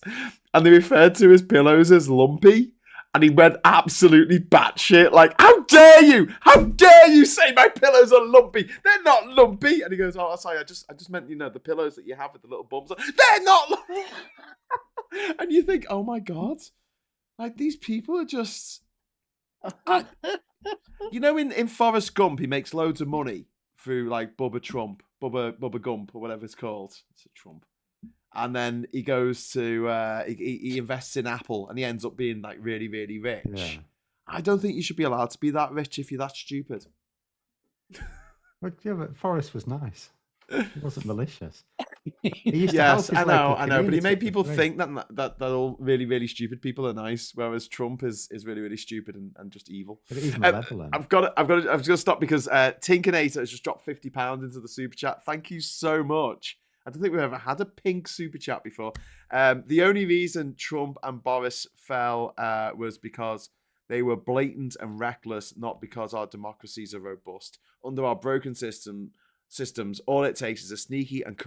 and they referred to his pillows as lumpy. And he went absolutely batshit, like, how dare you? How dare you say my pillows are lumpy? They're not lumpy. And he goes, oh, sorry, I just meant, the pillows that you have with the little bumps. They're not lumpy. And you think, oh my God, like these people are just... in Forrest Gump, he makes loads of money through like Bubba Gump or whatever it's called. It's a Trump. And then he goes to he invests in Apple, and he ends up being like really, really rich. Yeah. I don't think you should be allowed to be that rich if you're that stupid. But Forrest was nice. He wasn't malicious. Yes, I know, but he made people think that all really, really stupid people are nice, whereas Trump is really, really stupid and just evil. But he's malevolent. I've got to stop because Tinkinator has just dropped £50 into the super chat. Thank you so much. I don't think we've ever had a pink super chat before. The only reason Trump and Boris fell was because they were blatant and reckless, not because our democracies are robust. Under our broken systems, all it takes is a sneaky and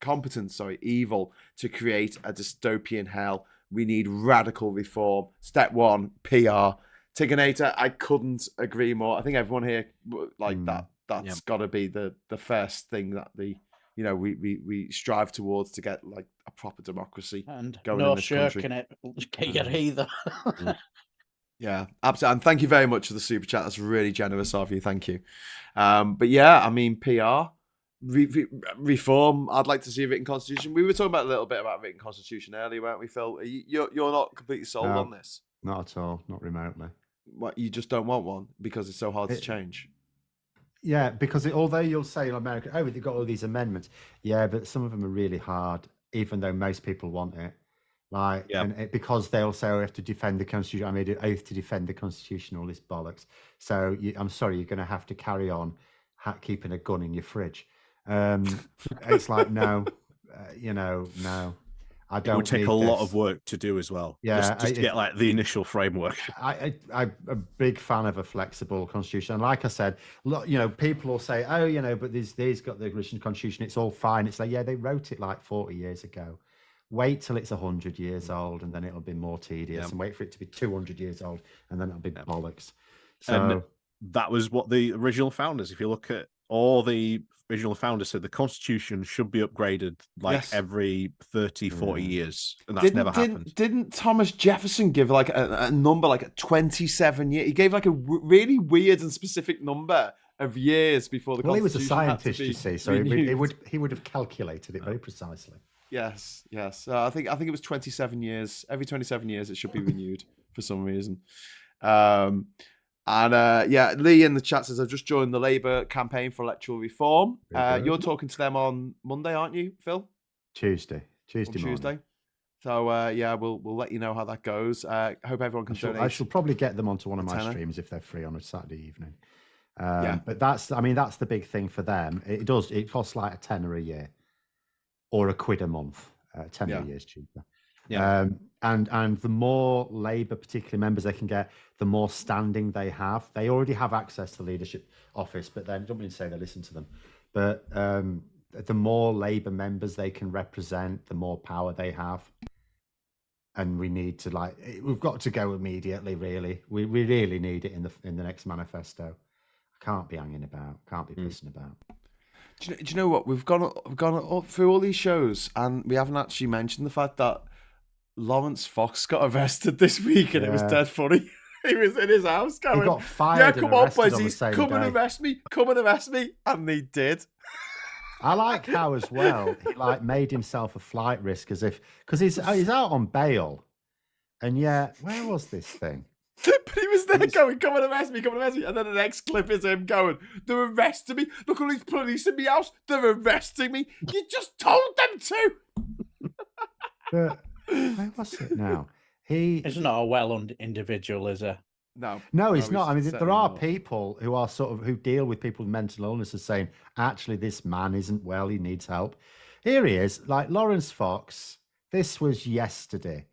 competent evil to create a dystopian hell. We need radical reform. Step 1, PR. Tigginator, I couldn't agree more. I think everyone here, that's got to be the first thing that we strive towards to get like a proper democracy and going no in this country. shirking it here either. Yeah, absolutely. And thank you very much for the super chat. That's really generous of you. Thank you. But yeah, I mean, PR reform. I'd like to see a written constitution. We were talking about a little bit about written constitution earlier, weren't we, Phil? You're not completely sold on this. Not at all. Not remotely. What, you just don't want one because it's so hard to change? Yeah, because although you'll say in America, they've got all these amendments. Yeah, but some of them are really hard, even though most people want it. Because they'll say, we have to defend the Constitution. I made an oath to defend the Constitution, all this bollocks. So I'm sorry, you're going to have to carry on keeping a gun in your fridge. It's like, no, no. I don't. It would take a lot of work to do as well. Yeah, just to get like the initial framework. I'm a big fan of a flexible constitution. And like I said, people will say, but these got the original constitution. It's all fine. It's like, yeah, they wrote it like 40 years ago. Wait till it's 100 years old, and then it'll be more tedious. And wait for it to be 200 years old, and then it'll be bollocks. So and that was what the original founders. If you look at all the original founders said the Constitution should be upgraded every 30, 40 years. And that's never happened. Didn't Thomas Jefferson give like a number, like a 27 year? He gave like a really weird and specific number of years before the Constitution. Well, he was a scientist, you see, so he would have calculated it very precisely. Yes. I think it was 27 years. Every 27 years it should be renewed for some reason. Lee in the chat says, I've just joined the Labour campaign for electoral reform. You're talking to them on Monday, aren't you, Phil? Tuesday morning. So we'll let you know how that goes. I hope everyone can donate. I shall probably get them onto one of my streams if they're free on a Saturday evening. But that's the big thing for them. It costs like a tenner a year. or £1 a month, 10 Yeah. years cheaper. Yeah. And the more Labour, particularly members, they can get, the more standing they have. They already have access to the leadership office, but then I don't mean to say they listen to them. But the more Labour members they can represent, the more power they have. And we need to we've got to go immediately. Really, we really need it in the next manifesto. I can't be hanging about. Can't be pissing about. Do you know what? We've gone through all these shows, and we haven't actually mentioned the fact that Lawrence Fox got arrested this week, and it was dead funny. He was in his house going, he got fired. "Yeah, come on, please, come and arrest me, and he did. I like how as well he made himself a flight risk because he's out on bail, and yet where was this thing? But he was there going, "Come and arrest me, come and arrest me," and then the next clip is him going, "They're arresting me. Look at these police in my house. They're arresting me. You just told them to." But where was it now? He's not a well individual, is he? No, he's not. I mean, there are not. people who are who deal with people with mental illnesses saying, actually, this man isn't well. He needs help. Here he is, like Lawrence Fox. This was yesterday,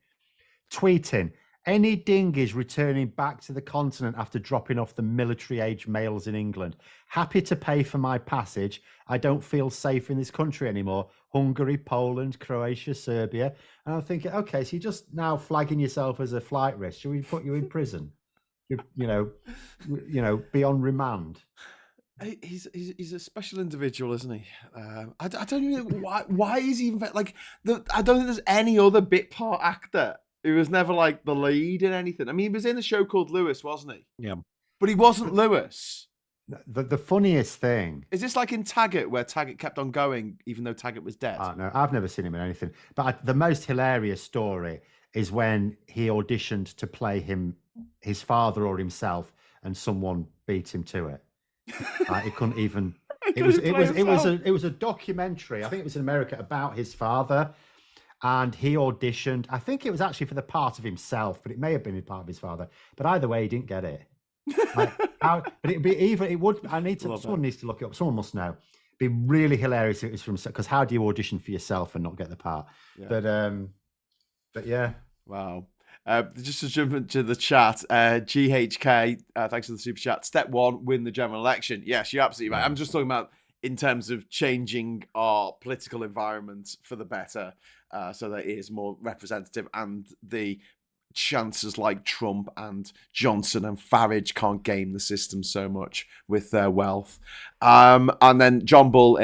tweeting, "Any dinghies returning back to the continent after dropping off the military-age males in England. Happy to pay for my passage. I don't feel safe in this country anymore. Hungary, Poland, Croatia, Serbia." And I'm thinking, okay, so you're just now flagging yourself as a flight risk. Should we put you in prison? You know, be on remand. He's a special individual, isn't he? I don't even know why is he even I don't think there's any other bit part actor who was never like the lead in anything. I mean, he was in a show called Lewis, wasn't he? Yeah. But he wasn't Lewis. The funniest thing is this like in Taggart, where Taggart kept on going even though Taggart was dead? No, I've never seen him in anything. But the most hilarious story is when he auditioned to play his father or himself, and someone beat him to it. He couldn't even. It was a documentary. I think it was in America about his father, and he auditioned. I think it was actually for the part of himself, but it may have been a part of his father. But either way, he didn't get it. But it'd be even. It would. Someone needs to look it up. Someone must know. It'd be really hilarious if it was from, because how do you audition for yourself and not get the part? Yeah. But yeah. Wow. Just to jump into the chat, GHK, thanks for the super chat. Step 1, win the general election. Yes, you're absolutely right. I'm just talking about in terms of changing our political environment for the better, so that it is more representative, and the chancellors like Trump and Johnson and Farage can't game the system so much with their wealth. And then John Bull,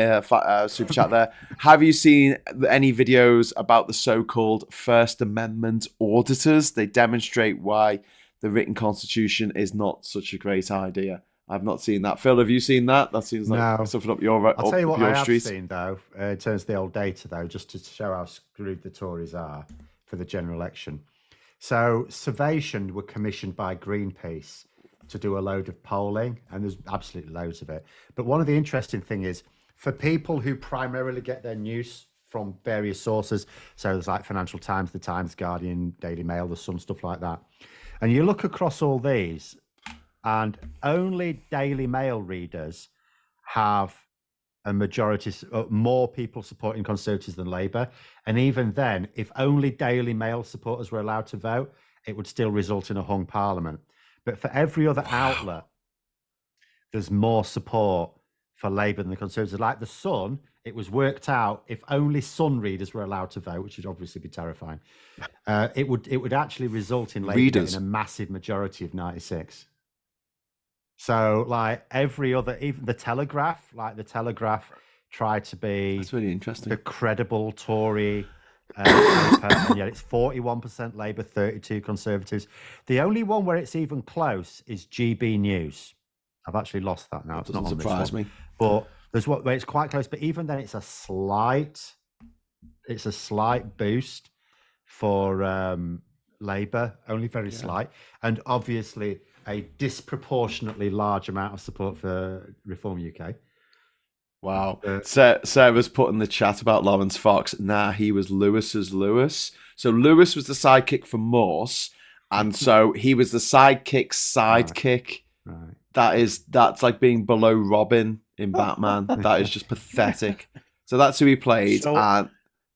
super chat there. Have you seen any videos about the so-called First Amendment auditors? They demonstrate why the written constitution is not such a great idea. I've not seen that. Phil, have you seen that? That seems like something up your I'll tell you what I have street. seen, though, in terms of the old data, though, just to show how screwed the Tories are for the general election. So Survation were commissioned by Greenpeace to do a load of polling, and there's absolutely loads of it. But one of the interesting thing is, for people who primarily get their news from various sources, so there's like Financial Times, The Times, Guardian, Daily Mail, The Sun, stuff like that. And you look across all these, and only Daily Mail readers have a majority, more people supporting Conservatives than Labour. And even then, if only Daily Mail supporters were allowed to vote, it would still result in a hung parliament. But for every other outlet, there's more support for Labour than the Conservatives. Like the Sun, it was worked out, if only Sun readers were allowed to vote, which would obviously be terrifying, it would actually result in Labour getting a massive majority of 96. So, like every other, even the Telegraph, tried to be that's really interesting, the credible Tory paper, and yet it's 41% Labour, 32 Conservatives. The only one where it's even close is GB News. I've actually lost that now. It doesn't surprise me. But there's where it's quite close. But even then, it's a slight boost for Labour, only very slight, and obviously a disproportionately large amount of support for Reform UK. Wow. Sarah's put in the chat about Lawrence Fox. He was Lewis's Lewis. So Lewis was the sidekick for Morse, and so he was the sidekick's sidekick. Right. That's like being below Robin in Batman. That is just pathetic. So that's who he played.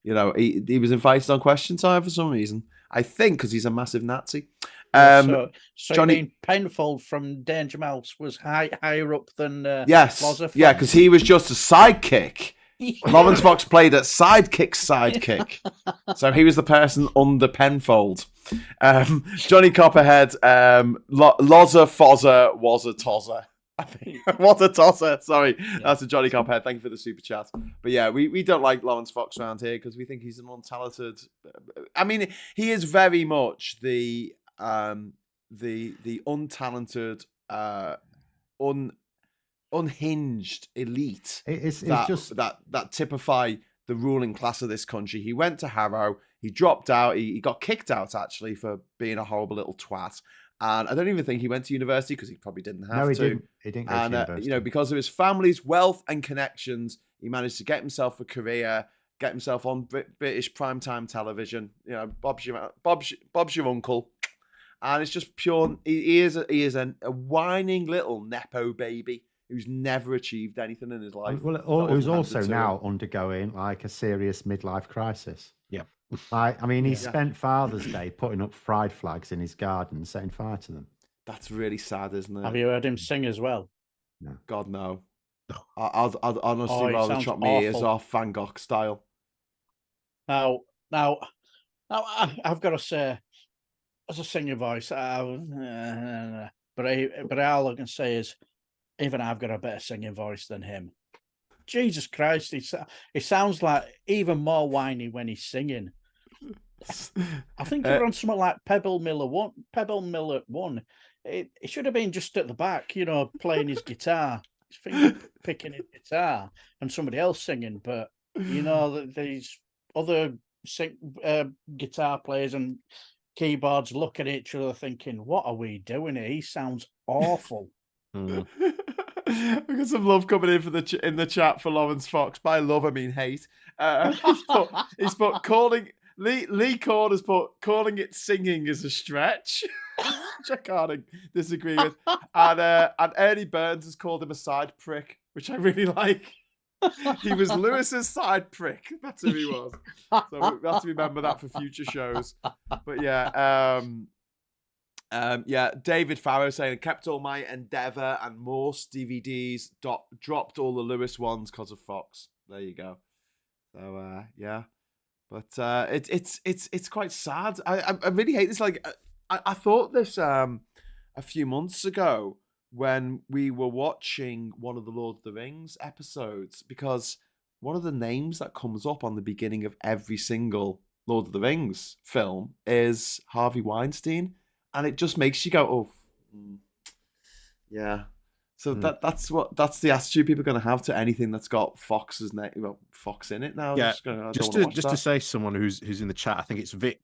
You know, he was invited on Question Time for some reason. I think because he's a massive Nazi. So Johnny- you mean Penfold from Danger Mouse was higher up than Yes, Loza yeah, Fox? because he was just a sidekick. Lawrence Fox played at sidekick's sidekick. So he was the person under Penfold. Johnny Copperhead, Loza Fozza was a tosser. I think. What a tosser. Sorry. Yeah. That's a Johnny Copperhead. Thank you for the super chat. But yeah, we don't like Lawrence Fox around here because we think he's an untalented. I mean, he is very much the untalented, unhinged elite. It's that, just that typify the ruling class of this country. He went to Harrow. He dropped out. He got kicked out actually for being a horrible little twat. And I don't even think he went to university because he probably didn't have to. No, he didn't. He didn't go to university. You know, because of his family's wealth and connections, he managed to get himself a career, get himself on British primetime television. You know, Bob's your uncle, and it's just pure. He is a whining little nepo baby who's never achieved anything in his life. Well, who's also now undergoing like a serious midlife crisis. Yeah. Like, I mean, he spent Father's Day putting up pride flags in his garden, setting fire to them. That's really sad, isn't it? Have you heard him sing as well? No. God, no. I'd honestly rather chop my ears off Van Gogh style. Now, I've got to say, as a singer voice, but all I can say is, even I've got a better singing voice than him. Jesus Christ, he sounds like even more whiny when he's singing. I think he on something like Pebble Mill 1. It should have been just at the back, you know, playing his guitar, his finger picking his guitar, and somebody else singing. But you know, these other guitar players and keyboards look at each other, thinking, "What are we doing here? He sounds awful." We've got some love coming in in the chat for Lawrence Fox. By love, I mean hate. He's put calling. Lee Cord has put calling it singing is a stretch, which I can't disagree with. And Ernie Burns has called him a side prick, which I really like. He was Lewis's side prick. That's who he was. So we have to remember that for future shows. But yeah, David Farrow saying, kept all my Endeavour and Morse DVDs, dropped all the Lewis ones because of Fox. There you go. So yeah. But it's quite sad. I really hate this. Like I thought this a few months ago when we were watching one of the Lord of the Rings episodes, because one of the names that comes up on the beginning of every single Lord of the Rings film is Harvey Weinstein, and it just makes you go, oh, yeah. So that's the attitude people are going to have to anything that's got Fox's name, Fox in it now. Yeah, just to say, someone who's in the chat, I think it's Vic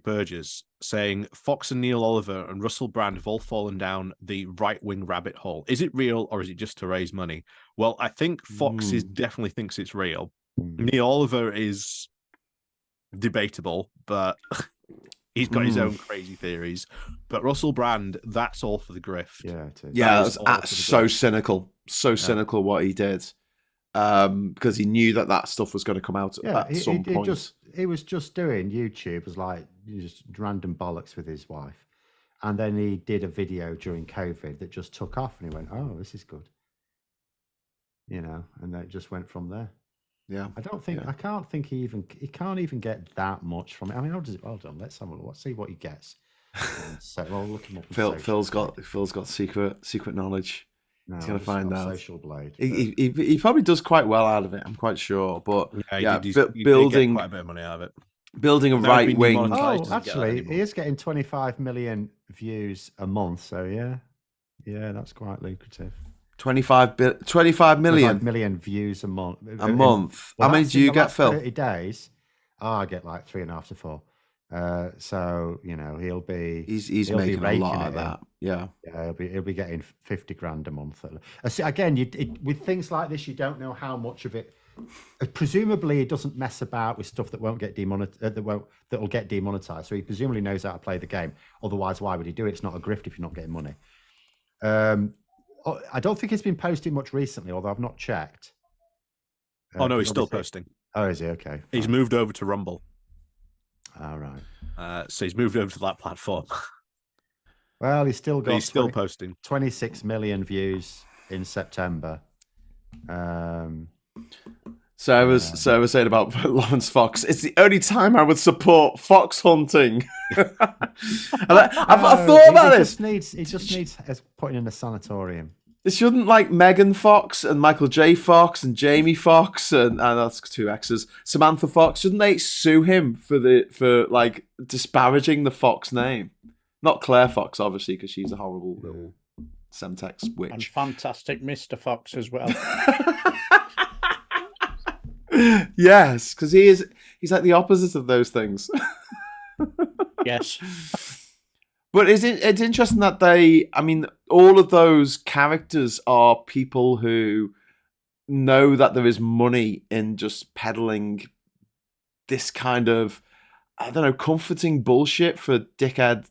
Burgess saying Fox and Neil Oliver and Russell Brand have all fallen down the right-wing rabbit hole. Is it real or is it just to raise money? Well, I think Fox definitely thinks it's real. Neil Oliver is debatable, but he's got his own crazy theories. But Russell Brand, that's all for the grift. Yeah, it is. Yeah, that's so cynical. So cynical what he did. Because he knew that stuff was going to come out at some point. He was just doing YouTube as like just random bollocks with his wife. And then he did a video during COVID that just took off and he went, oh, this is good. You know, and it just went from there. Yeah. I can't think he can't even get that much from it. I mean, how does it? Hold on, let's have a look. Let's see what he gets. So, well, look him up. Phil's got secret knowledge. No, he's gonna find out. Social Blade. He probably does quite well out of it. I'm quite sure. But he building get quite a bit of money out of it. Building a right wing. Oh, actually, he is getting 25 million views a month. So yeah, that's quite lucrative. 25 million. 25 million views a month. A month. How many do you get, Phil? 30 days. I get like 3.5 to 4. So you know he'll be. He's making a lot of that. Yeah. He'll be getting 50 grand a month. Again, with things like this, you don't know how much of it. Presumably, he doesn't mess about with stuff that won't get that will get demonetized. So he presumably knows how to play the game. Otherwise, why would he do it? It's not a grift if you're not getting money. I don't think he's been posting much recently, although I've not checked. Oh no, he's still posting. Oh, is he? Okay. He's moved over to Rumble. All right. So he's moved over to that platform. Well, he's still got. He's still posting 26 million views in September. So I was saying about Lawrence Fox. It's the only time I would support fox hunting. I've thought about this. He just needs putting in a sanatorium. They shouldn't like Megan Fox and Michael J. Fox and Jamie Fox and that's two X's. Samantha Fox. Shouldn't they sue him for like disparaging the Fox name? Not Claire Fox, obviously, because she's a horrible little Semtex witch. And fantastic Mr. Fox as well. Yes, because he's like the opposite of those things. Yes. But it's interesting that all of those characters are people who know that there is money in just peddling this kind of, I don't know, comforting bullshit for dickhead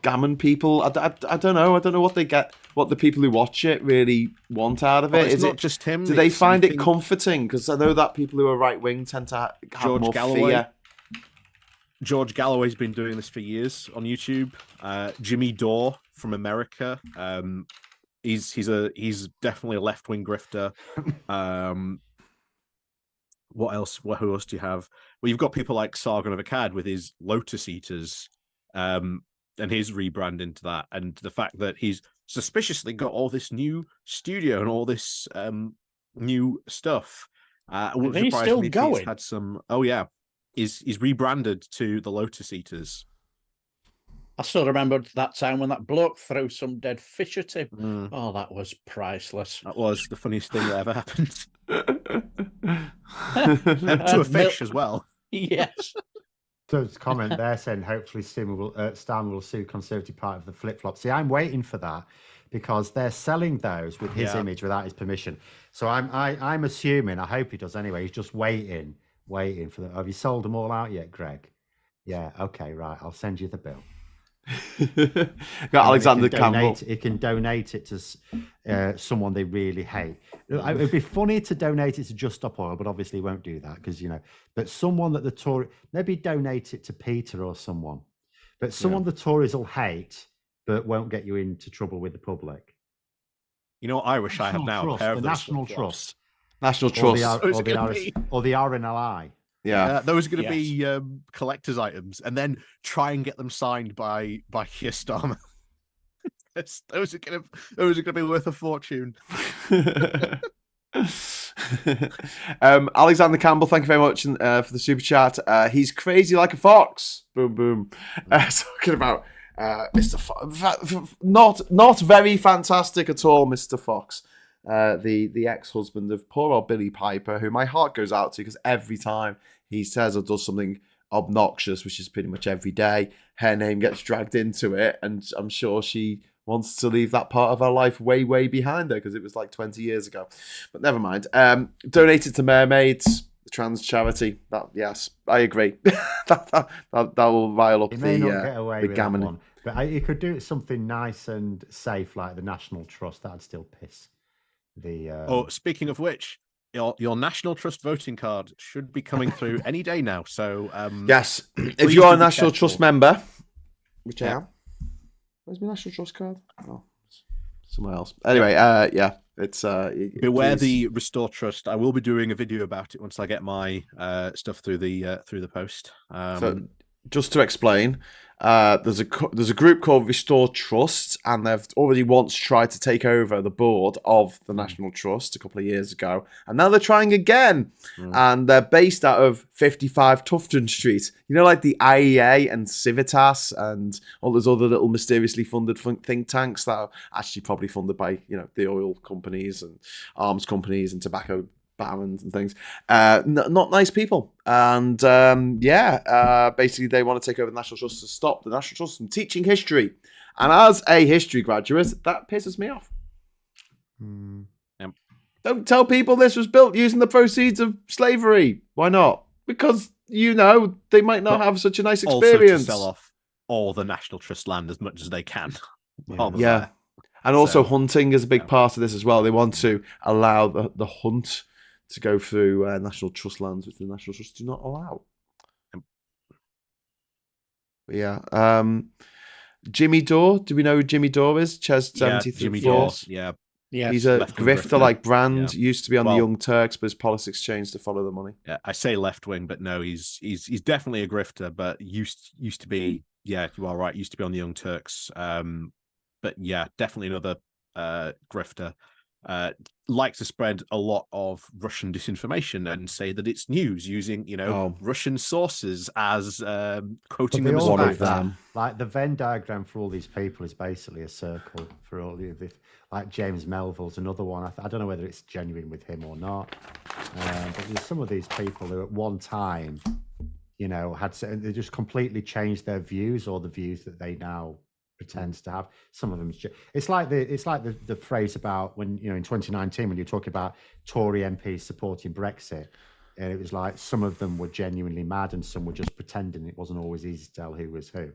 gammon people. I don't know. I don't know what they get, what the people who watch it really want out of it. It's is not it just him. Do they find it comforting? Because I know that people who are right wing tend to have George more Galloway. fear. George Galloway's been doing this for years on YouTube. Jimmy Dore from America. He's definitely a left wing grifter. What else? Who else do you have? Well, you've got people like Sargon of Akkad with his Lotus Eaters, and his rebrand into that, and the fact that he's suspiciously got all this new studio and all this new stuff. He's still going. He's had some. Oh yeah. He's rebranded to the Lotus Eaters. I still remember that time when that bloke threw some dead fish at him. Oh, that was priceless. That was the funniest thing that ever happened. And to a fish as well. Yes. So it's a comment there saying hopefully Stan will sue Conservative Party of the flip-flop. See, I'm waiting for that because they're selling those with his image without his permission. So I'm assuming, I hope he does anyway, he's just waiting for them. Have you sold them all out yet, Greg? Yeah, okay, right. I'll send you the bill. Got Alexander Campbell. He can donate it to someone they really hate. It would be funny to donate it to Just Stop Oil, but obviously he won't do that because, but someone that the Tory, maybe donate it to Peter or someone, but someone the Tories will hate, but won't get you into trouble with the public. I wish I had now. The National Trust. National Trust. Or the RNLI. Yeah. Those are going to be collector's items, and then try and get them signed by Keir Starmer. Those are going to be worth a fortune. Alexander Campbell, thank you very much for the super chat. He's crazy like a fox. Boom, boom. Talking about Mr. Fox. Not very fantastic at all, Mr. Fox. The ex-husband of poor old Billy Piper, who my heart goes out to because every time he says or does something obnoxious, which is pretty much every day, her name gets dragged into it, and I'm sure she wants to leave that part of her life way, way behind her because it was like 20 years ago. But never mind. Donated to Mermaids, the trans charity. Yes, I agree. that will rile up the gammon. But you could do something nice and safe like the National Trust. That'd still piss. Speaking of which, your National Trust voting card should be coming through any day now. So yes, if you are a National Trust member, which I am. Where's my National Trust card? Oh, somewhere else. Anyway, it's beware the Restore Trust. I will be doing a video about it once I get my stuff through the post. So just to explain, there's a group called Restore Trust, and they've already once tried to take over the board of the National Trust a couple of years ago, and now they're trying again. And they're based out of 55 Tufton Street. Like the IEA and Civitas and all those other little mysteriously funded think tanks that are actually probably funded by the oil companies and arms companies and tobacco barons and things. Not nice people. And basically they want to take over the National Trust to stop the National Trust from teaching history. And as a history graduate, that pisses me off. Yep. Don't tell people this was built using the proceeds of slavery. Why not? Because they might not have such a nice experience. Also to sell off all the National Trust land as much as they can. Yeah. And also hunting is a big part of this as well. They want to allow the hunt to go through National Trust lands, which the National Trust do not allow. But yeah. Jimmy Dore. Do we know who Jimmy Dore is? Ches 73. Jimmy Dore. Yeah. Yes. He's a Left-wing grifter like Brand. Yeah. Used to be on the Well- Young Turks, but his politics changed to follow the money. Yeah, I say left wing, but no, he's definitely a grifter, but used to be. Yeah, you are right. Used to be on the Young Turks. But yeah, definitely another grifter. Likes to spread a lot of Russian disinformation and say that it's news using Russian sources as quoting But them they as all one like of fact. them. Like the Venn diagram for all these people is basically a circle for all the like James Melville's another one. I don't know whether it's genuine with him or not, but there's some of these people who at one time, they just completely changed their views or the views that they now pretends to have. Some of them, it's like the phrase about when in 2019 when you're talking about Tory MPs supporting Brexit, and it was like some of them were genuinely mad and some were just pretending. It wasn't always easy to tell who was who.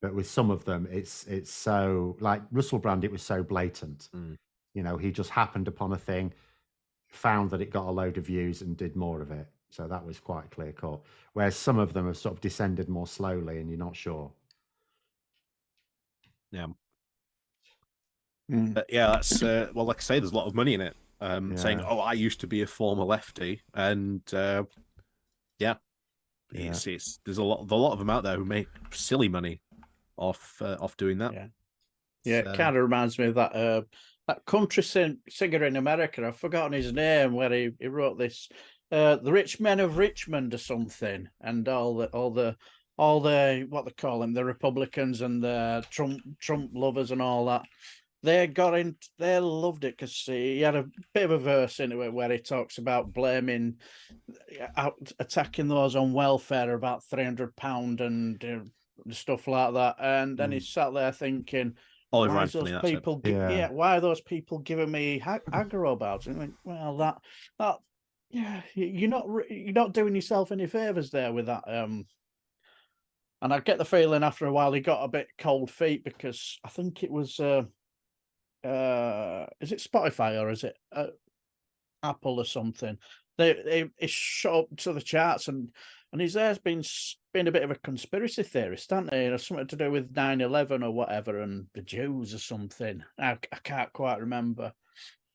But with some of them, it's so like Russell Brand. It was so blatant. He just happened upon a thing, found that it got a load of views, and did more of it. So that was quite clear cut. Whereas some of them have sort of descended more slowly, and you're not sure. Yeah. But yeah, that's like I say, there's a lot of money in it. Saying, "Oh, I used to be a former lefty," and it's there's a lot of them out there who make silly money off doing that. Yeah, it kind of reminds me of that country singer in America. I've forgotten his name, where he wrote this, "The Rich Men of Richmond" or something, and all the what they call them, the Republicans and the Trump lovers and all that. They loved it because he had a bit of a verse into it where he talks about blaming, attacking those on welfare about £300 and stuff like that. And then he sat there thinking, Oliver why Anthony, those that's people? it. Why are those people giving me aggro about it? And I think, well, you're not doing yourself any favors there with that. And I get the feeling after a while he got a bit cold feet because I think it was. Is it Spotify or is it Apple or something? They shot up to the charts and he's there's been a bit of a conspiracy theorist, hasn't he? Something to do with 9/11 or whatever and the Jews or something. I can't quite remember,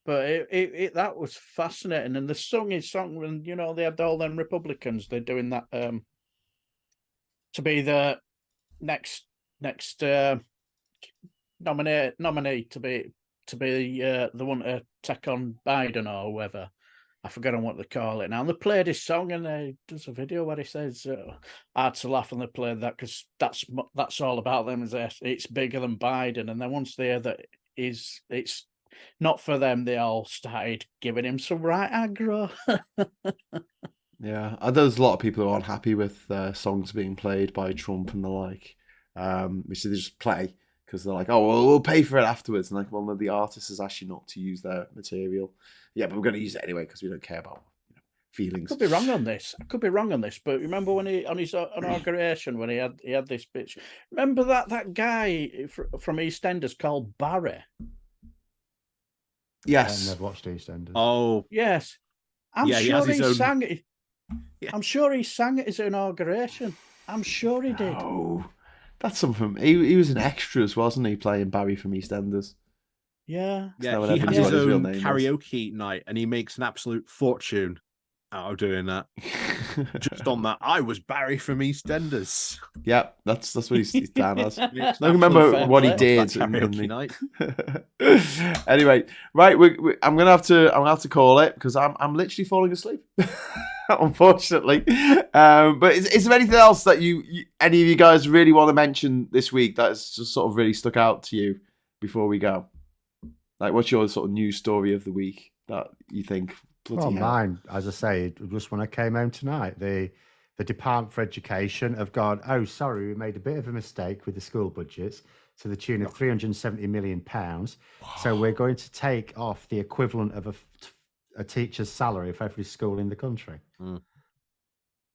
but it that was fascinating. And the his song when they had all them Republicans. They're doing that to be the next nominee to be the one to take on Biden or whoever. I've forgotten what they call it now. And they played his song and he does a video where he says, hard to laugh, and they played that because that's all about them. Is it's bigger than Biden. And then once they hear that it's not for them, they all started giving him some right aggro. Yeah, there's a lot of people who aren't happy with songs being played by Trump and the like, which they just play because they're like, "Oh, well, we'll pay for it afterwards." And like, well, no, the artist has asked you not to use their material. Yeah, but we're going to use it anyway because we don't care about feelings. I could be wrong on this, but remember when he on his inauguration when he had this bitch. Remember that guy from EastEnders called Barry? Yes, I've never watched EastEnders. Oh, yes. I'm sure he sang it. Yeah. I'm sure he sang at his inauguration. I'm sure he did. Oh, that's something. He was an extras, wasn't he, playing Barry from EastEnders? Yeah. yeah. No one He ever has knew his what his real own name was. karaoke night, and he makes an absolute fortune out of doing that. Just on that, I was Barry from EastEnders. Yeah, that's what he's down as. I Makes don't an remember absolute what he fortune off did. that in karaoke the- night. Anyway, right, I'm gonna have to call it because I'm literally falling asleep, unfortunately. But is there anything else that you any of you guys really want to mention this week that has just sort of really stuck out to you before we go? Like, what's your sort of news story of the week that you think? Well, mine, as I say, just when I came home tonight, the Department for Education have gone, oh, sorry, we made a bit of a mistake with the school budgets to the tune of £370 million. So we're going to take off the equivalent of a teacher's salary for every school in the country.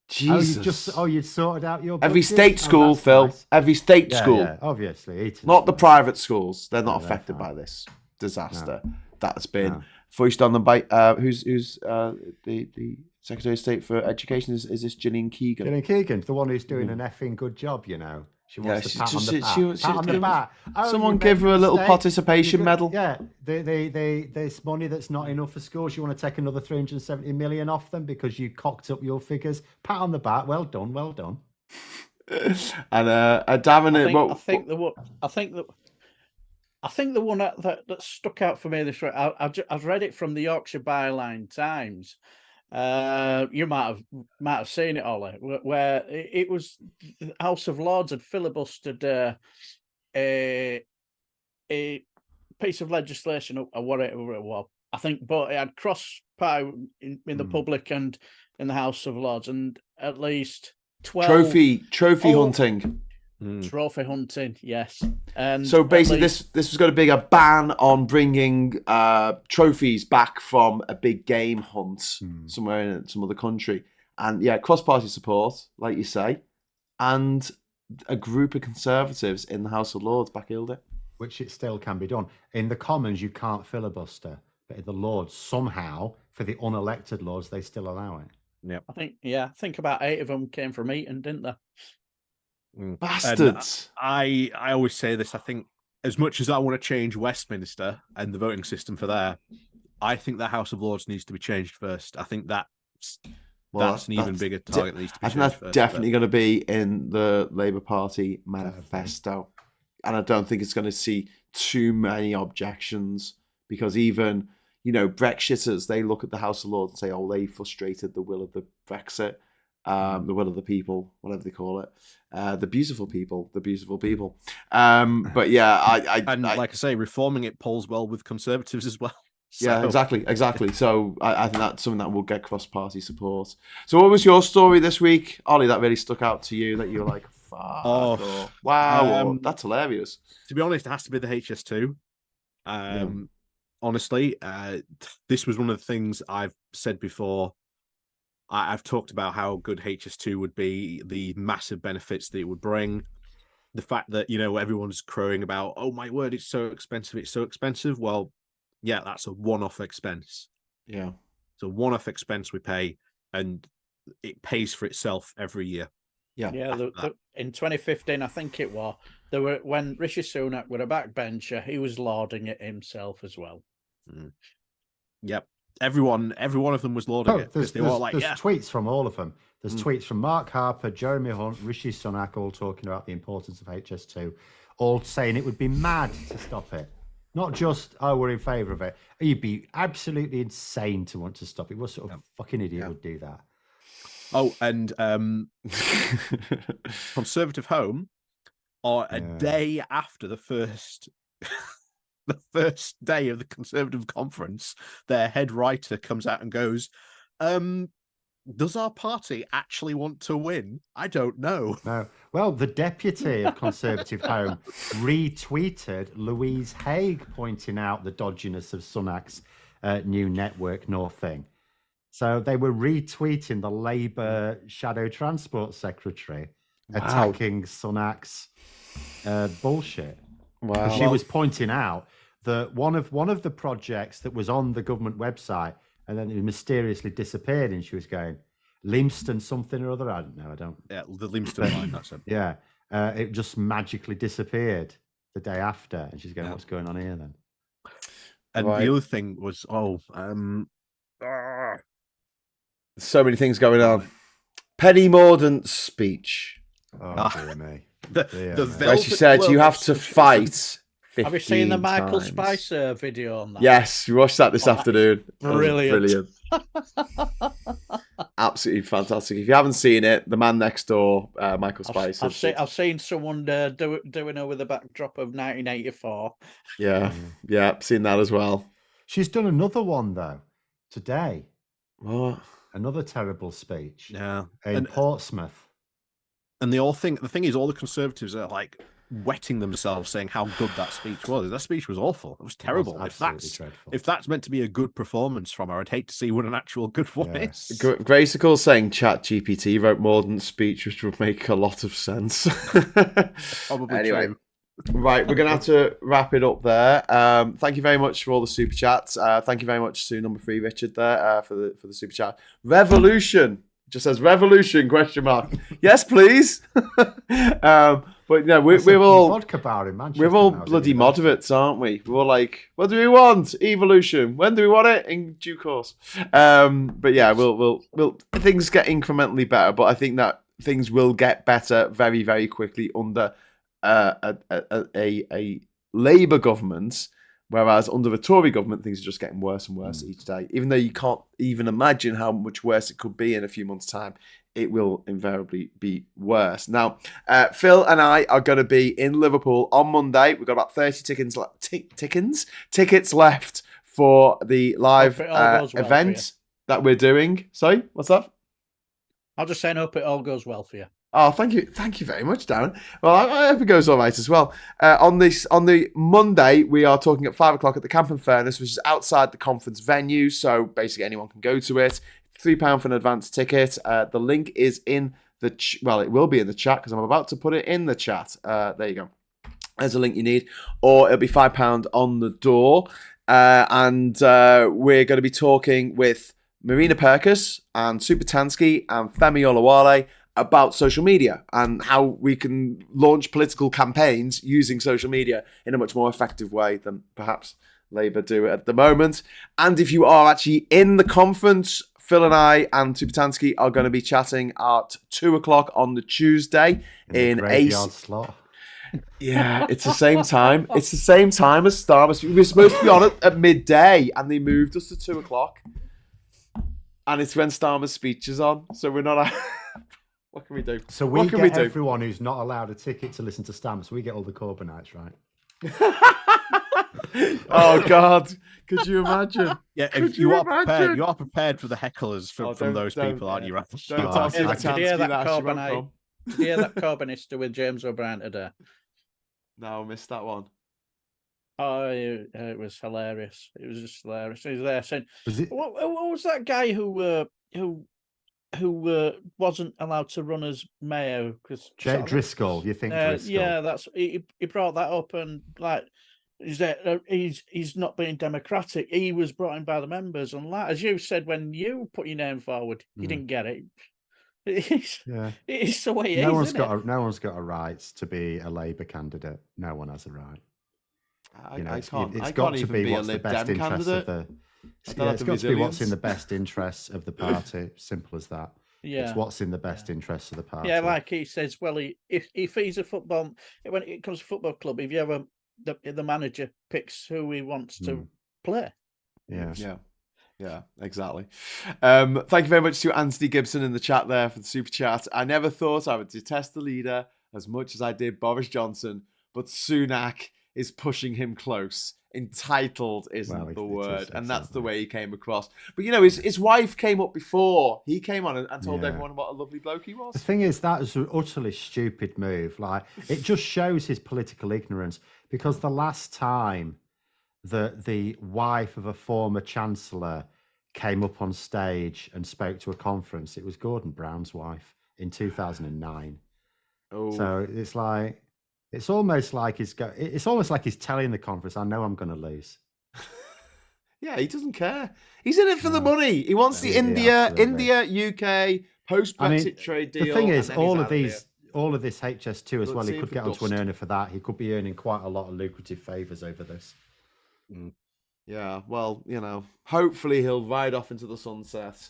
Jesus. You'd sorted out your Every budget? state school, that's Phil. nice. Every state school. Yeah, obviously. Eton's Not the fine. private schools. They're not No, they're affected fine. by this disaster that has been foist on them by who's the Secretary of State for Education? Is this Gillian Keegan? Gillian Keegan's the one who's doing an effing good job, you know. She wants Yeah, to pat on the back. she- Pat on the back. Oh, Someone you give made her a little mistake. participation You medal. Yeah, this money that's not enough for schools. You want to take another 370 million off them because you cocked up your figures. Pat on the back. Well done, well done. And Darren, I think the one that stuck out for me this week. I've read it from the Yorkshire Byline Times. You might have seen it, Ollie, where it was the House of Lords had filibustered a piece of legislation or whatever it was. I think, but it had cross pie in the public and in the House of Lords, and at least 12 trophy hunting. Trophy hunting, yes. And so basically, this was going to be a ban on bringing trophies back from a big game hunt somewhere in some other country, and yeah, cross-party support, like you say, and a group of Conservatives in the House of Lords back-heeled it. Which it still can be done. In the Commons, you can't filibuster, but in the Lords, somehow, for the unelected Lords, they still allow it. Yep. I think about 8 of them came from Eton, didn't they? Bastards. I always say this. I think as much as I want to change Westminster and the voting system for there, I think the House of Lords needs to be changed first. I think that's an even bigger target that needs to be changed I think that's first, definitely going to be in the Labour Party manifesto. And I don't think it's going to see too many objections because even, Brexiters, they look at the House of Lords and say, oh, they frustrated the will of the Brexit. The will of the people, whatever they call it, the beautiful people. But yeah, like I say, reforming it polls well with Conservatives as well. So. Yeah, exactly. So I think that's something that will get cross-party support. So what was your story this week, Ollie, that really stuck out to you that you were like, fuck, wow, that's hilarious? To be honest, it has to be the HS2. Honestly, this was one of the things I've said before. I've talked about how good HS2 would be, the massive benefits that it would bring, the fact that, everyone's crowing about, oh my word, it's so expensive. Well, yeah, that's a one-off expense. Yeah. It's a one-off expense we pay, and it pays for itself every year. Yeah. In 2015, I think it was, when Rishi Sunak were a backbencher, he was lauding it himself as well. Yep. Every one of them was lauding it. There's tweets from all of them. There's tweets from Mark Harper, Jeremy Hunt, Rishi Sunak, all talking about the importance of HS2, all saying it would be mad to stop it. Not just, we're in favour of it. You'd be absolutely insane to want to stop it. What sort of fucking idiot would do that? Oh, and Conservative Home are a day after the first day of the Conservative conference, their head writer comes out and goes, does our party actually want to win? I don't know. No. Well, the deputy of Conservative Home retweeted Louise Haigh pointing out the dodginess of Sunak's new Network North thing. So they were retweeting the Labour Shadow Transport Secretary attacking Sunak's bullshit. Wow. She was pointing out that one of the projects that was on the government website and then it mysteriously disappeared, and she was going, Leamston something or other. I don't know. Yeah, the Leamston line, that's it. Yeah. It just magically disappeared the day after. And she's going, what's going on here then? And the other thing was, so many things going on. Penny Mordaunt's speech. Oh, dear me. Where she said you have to fight 15 Have you seen the Michael times. Spicer video on that? Yes, we watched that this afternoon. Brilliant. Absolutely fantastic. If you haven't seen it, The Man Next Door, Michael Spicer. I've seen someone doing her with a backdrop of 1984. Yeah, seen that as well. She's done another one, though, today. What? Another terrible speech. Yeah. In Portsmouth. And the thing is, all the Conservatives are like wetting themselves saying how good that speech was. That speech was awful. It was terrible. It was if that's meant to be a good performance from her, I'd hate to see what an actual good one is. Gracicle's saying ChatGPT wrote Mordaunt's speech, which would make a lot of sense. Probably anyway. true. Right, we're gonna have to wrap it up there. Thank you very much for all the super chats. Thank you very much to number 3 Richard there for the super chat. Revolution just says revolution ? Yes, please. But yeah, we're all vodka bar in Manchester. We're all bloody moderates, aren't we? We're all like, what do we want? Evolution. When do we want it? In due course. But yeah, we'll things get incrementally better, but I think that things will get better very, very quickly under a Labour government, whereas under the Tory government, things are just getting worse and worse each day. Even though you can't even imagine how much worse it could be in a few months' time, it will invariably be worse. Now, Phil and I are going to be in Liverpool on Monday. We've got about 30 tickets left for the live event that we're doing. Sorry, what's that? I'll just say, I hope it all goes well for you. Oh, thank you very much, Darren. Well, I hope it goes all right as well. On the Monday, we are talking at 5:00 at the Camp and Furnace, which is outside the conference venue, so basically anyone can go to it. £3 for an advance ticket. The link is in the it will be in the chat because I'm about to put it in the chat. There you go. There's a link you need, or it'll be £5 on the door. And we're going to be talking with Marina Perkis and Supertansky and Femi Olawale about social media and how we can launch political campaigns using social media in a much more effective way than perhaps Labour do at the moment. And if you are actually in the conference, Phil and I and Supertansky are going to be chatting at 2:00 on the Tuesday in a slot. Yeah, it's the same time. It's the same time as Starbucks. We were supposed to be on it at midday, and they moved us to 2:00. And it's when Starmer's speech is on, so we're not. What can we do? So we get everyone who's not allowed a ticket to listen to Stamp. So we get all the Corbynites, right? Oh God! Could you imagine? Yeah, if you are prepared for the hecklers from those people, aren't you? Right? Did you hear that Corbynista with James O'Brien today? No, I missed that one. Oh, it was hilarious. It was just hilarious. He was there saying, "What was that guy who wasn't allowed to run as mayor?" Because Driscoll, you think Driscoll? Yeah, that's he brought that up, and like he's not being democratic. He was brought in by the members, and like, as you said when you put your name forward, you didn't get it. It's the way it is. No one's got a right to be a Labour candidate. No one has a right. It's got to be what's the best interest of the. It's got to be what's in the best interests of the party. Simple as that. Yeah, it's what's in the best interests of the party. Yeah, like he says. Well, if he's a football, when it comes to football club, if you have the manager picks who he wants to play. Yeah, exactly. Thank you very much to Anthony Gibson in the chat there for the super chat. I never thought I would detest the leader as much as I did Boris Johnson, but Sunak is pushing him close. Entitled isn't the word, and that's the way he came across. But his wife came up before he came on and told everyone what a lovely bloke he was. The thing is, that was an utterly stupid move. Like, it just shows his political ignorance, because the last time that the wife of a former chancellor came up on stage and spoke to a conference, it was Gordon Brown's wife in 2009. Oh. So it's like. It's almost like he's telling the conference, "I know I'm going to lose." Yeah, he doesn't care. He's in it for the money. He wants the India, UK post-Brexit trade deal. The thing is, all of this HS2 as well. He could get onto an earner for that. He could be earning quite a lot of lucrative favours over this. Yeah, well, hopefully he'll ride off into the sunset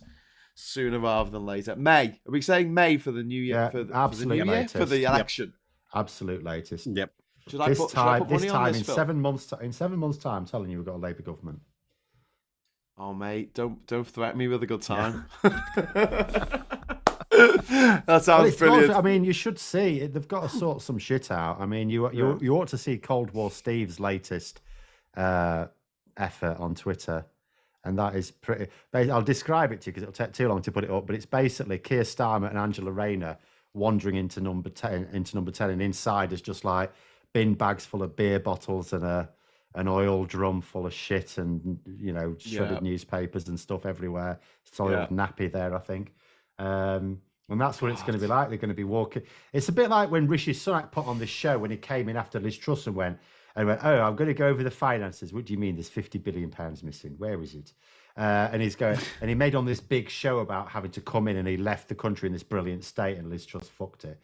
sooner rather than later. May. Are we saying May for the new year? Yeah, for the absolutely. new year? For the election. Yep. Absolute latest. Yep. Should I put money in 7 months? In 7 months' time, I'm telling you, we've got a Labour government. Oh, mate, don't threaten me with a good time. That sounds brilliant. I mean, you should see they've got to sort some shit out. I mean, you ought to see Cold War Steve's latest effort on Twitter, and that is pretty. I'll describe it to you because it'll take too long to put it up. But it's basically Keir Starmer and Angela Rayner wandering into number 10, and inside is just like bin bags full of beer bottles and an oil drum full of shit and shredded newspapers and stuff everywhere. Soiled nappy there, I think. And that's what it's going to be like. They're going to be walking. It's a bit like when Rishi Sunak put on this show when he came in after Liz Truss and went, oh, I'm going to go over the finances. What do you mean there's £50 billion missing? Where is it? And he's going, and he made on this big show about having to come in, and he left the country in this brilliant state, and Liz Truss fucked it.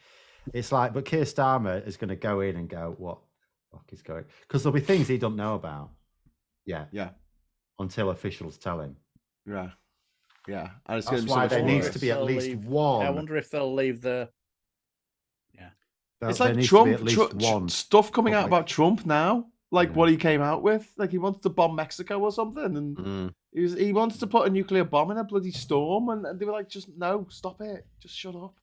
It's like, but Keir Starmer is going to go in and go, what the fuck is going? Because there'll be things he don't know about. Yeah. Until officials tell him. Yeah. Yeah. And it's That's going to be why so there much needs worse. to be at least one. I wonder if they'll leave the. It's There like needs to be at Trump, least one stuff coming out public- about Trump now, like Yeah. what he came out with, like he wants to bomb Mexico or something, and he wants to put a nuclear bomb in a bloody storm, and they were like, just no, stop it, just shut up.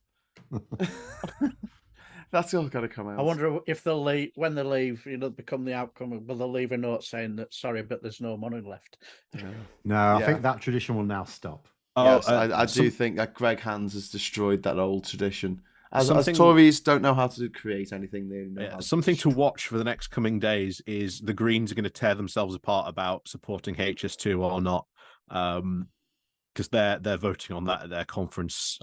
That's all got to come out. I wonder if they'll leave when they leave. Become the outcome. Will they leave a note saying that sorry, but there's no money left? No, I think that tradition will now stop. Yes, I do think that Greg Hands has destroyed that old tradition. As Tories don't know how to create anything, they know how something to watch for the next coming days is the Greens are going to tear themselves apart about supporting HS2 or not, because they're voting on that at their conference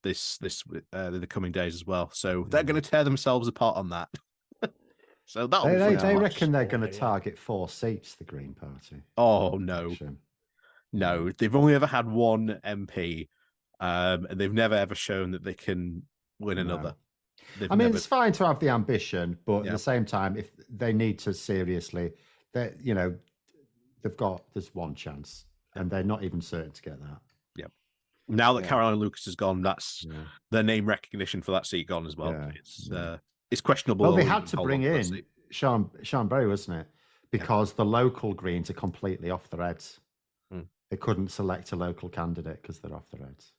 the coming days as well. So they're going to tear themselves apart on that. So they reckon they're going to target 4 seats, the Green Party. Oh no, they've only ever had one MP. And they've never ever shown that they can win another. It's fine to have the ambition, but at the same time, if they need to seriously, there's one chance, and they're not even certain to get that. Yeah. Now that Caroline Lucas is gone, that's their name recognition for that seat gone as well. Yeah. It's questionable. Well, they had to bring in Sean Berry, wasn't it? Because the local Greens are completely off their heads. They couldn't select a local candidate because they're off their heads.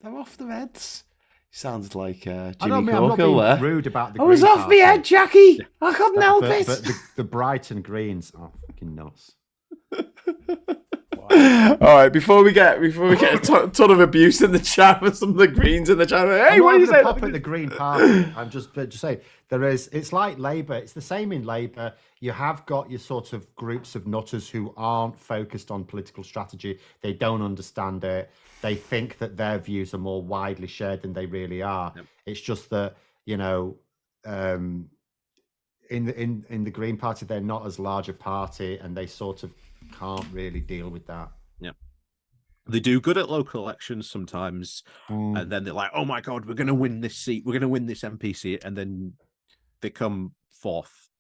They're off their heads. Sounds like Jimmy I'm not being Corkill there. rude about the I was Green off Party. my head, Jackie. I couldn't help it. But the Brighton Greens are fucking nuts. All right, before we get a ton of abuse in the chat for some of the Greens in the chat. Hey, what are you saying? Pop at the Green Party. I'm just saying it's like Labour. It's the same in Labour. You have got your sort of groups of nutters who aren't focused on political strategy. They don't understand it. They think that their views are more widely shared than they really are. Yep. It's just that in the Green Party, they're not as large a party, and they sort of can't really deal with that. Yeah, they do good at local elections sometimes, and then they're like, "Oh my god, we're going to win this seat. We're going to win this MP seat," and then they come 4th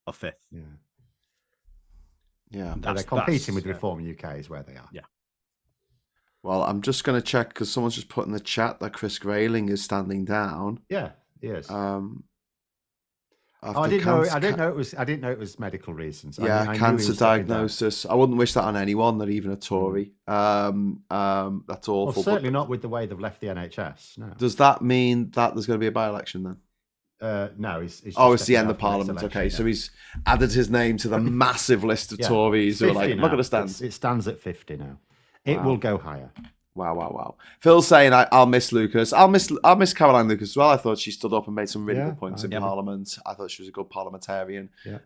or 5th. Yeah. They're competing with Reform UK is where they are. Yeah. Well, I'm just going to check because someone's just put in the chat that Chris Grayling is standing down. Yeah, he is. I didn't know it was medical reasons. Yeah, I cancer diagnosis. I wouldn't wish that on anyone, not even a Tory. That's awful. Well, certainly not with the way they've left the NHS. No. Does that mean that there's going to be a by-election then? No, he's it's the end of Parliament. Okay, so he's added his name to the massive list of Tories who are like, I'm not going to stand. It stands at 50 now. It will go higher. Wow. Phil's saying I'll miss Lucas. I'll miss Caroline Lucas as well. I thought she stood up and made some really good points in Parliament. I thought she was a good parliamentarian. Yeah.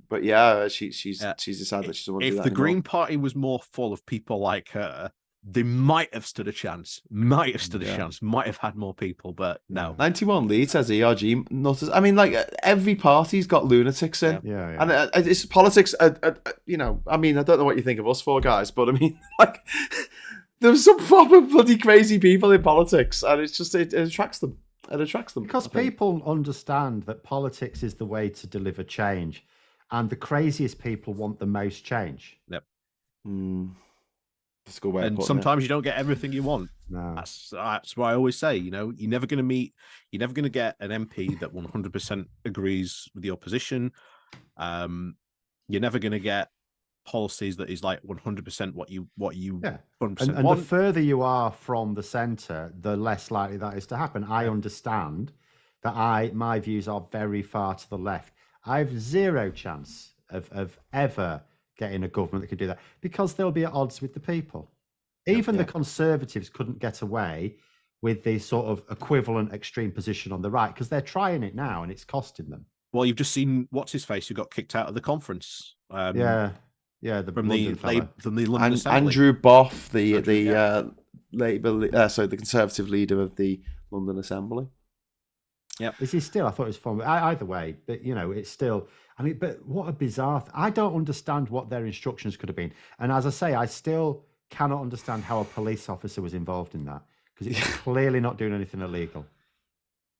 But yeah, she's decided that she doesn't want to do that If the anymore. Green Party was more full of people like her, they might have stood a chance. Might have had more people, but no. 91 leads as ERG nutters. I mean, like every party's got lunatics in. Yeah. And it's politics. I mean, I don't know what you think of us four guys, but I mean, like, there's some proper bloody crazy people in politics, and it's just it attracts them. It attracts them because people understand that politics is the way to deliver change, and the craziest people want the most change. Yep. That's a good way. And sometimes you don't get everything you want. No. That's what I always say. You're never going to get an MP that 100% agrees with your position. You're never going to get policies that is like 100% what you 100% and want. The further you are from the centre, the less likely that is to happen. I understand that my views are very far to the left. I have zero chance of ever getting a government that could do that because they'll be at odds with the people. Even the Conservatives couldn't get away with the sort of equivalent extreme position on the right because they're trying it now and it's costing them. Well, you've just seen what's his face who got kicked out of the conference. From the London Assembly. Andrew Boff, the the Conservative leader of the London Assembly. Yeah, is he still? I thought it was fun. Either way, but it's still. I mean, but what a bizarre! I don't understand what their instructions could have been. And as I say, I still cannot understand how a police officer was involved in that, because it's clearly not doing anything illegal.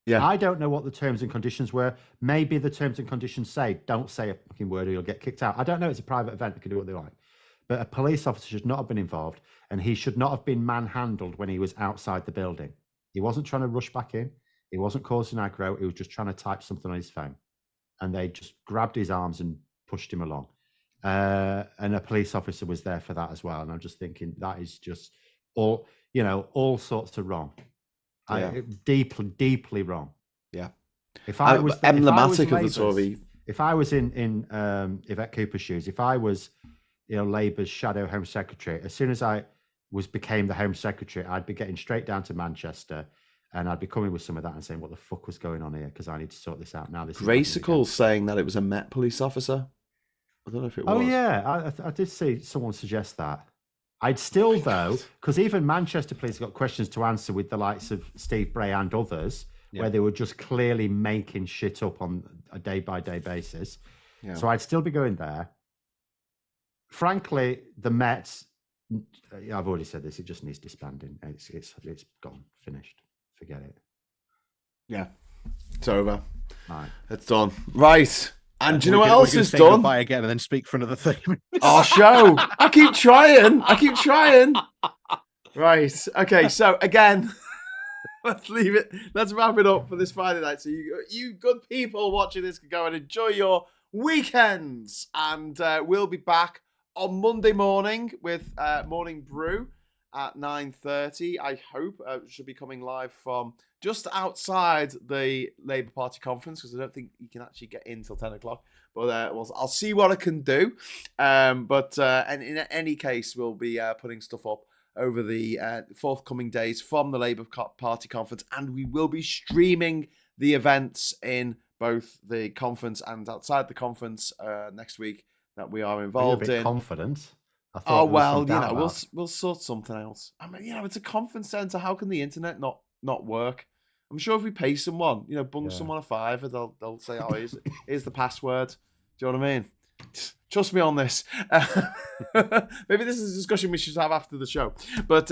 Yeah, I don't know what the terms and conditions were. Maybe the terms and conditions say don't say a fucking word or you'll get kicked out. I don't know. It's a private event; they can do what they like. But a police officer should not have been involved, and he should not have been manhandled when he was outside the building. He wasn't trying to rush back in. He wasn't causing aggro. He was just trying to type something on his phone, and they just grabbed his arms and pushed him along. And a police officer was there for that as well. And I'm just thinking that is just all sorts of wrong. Yeah. Deeply wrong. Yeah. If I was emblematic of the Tory, if I was in Yvette Cooper's shoes, if I was Labour's shadow Home Secretary, as soon as I became the Home Secretary, I'd be getting straight down to Manchester, and I'd be coming with some of that and saying, what the fuck was going on here? Because I need to sort this out now. Gracicle's saying that it was a Met police officer. I don't know if it was. Oh, yeah. I did see someone suggest that. I'd still, though, because even Manchester police got questions to answer with the likes of Steve Bray and others, where they were just clearly making shit up on a day-by-day basis. Yeah. So I'd still be going there. Frankly, the Met, I've already said this, it just needs disbanding. It's gone, finished. Forget it. Yeah, it's over. Right. It's done. Right. And do you know what else is done? Goodbye again and then speak for another 30 minutes. Oh, show. I keep trying. Right. Okay. So again, let's leave it. Let's wrap it up for this Friday night. So you good people watching this can go and enjoy your weekends. And we'll be back on Monday morning with Morning Brew at 9:30. I hope should be coming live from just outside the Labour Party conference, because I don't think you can actually get in till 10 o'clock. But I'll see what I can do. And in any case, we'll be putting stuff up over the forthcoming days from the Labour Party conference, and we will be streaming the events in both the conference and outside the conference next week that we are involved in. Confident. Oh well, we'll sort something else. I mean, it's a conference centre. How can the internet not work? I'm sure if we pay someone, bung someone a $5, they'll say, "Oh, here's the password." Do you know what I mean? Trust me on this. Maybe this is a discussion we should have after the show. But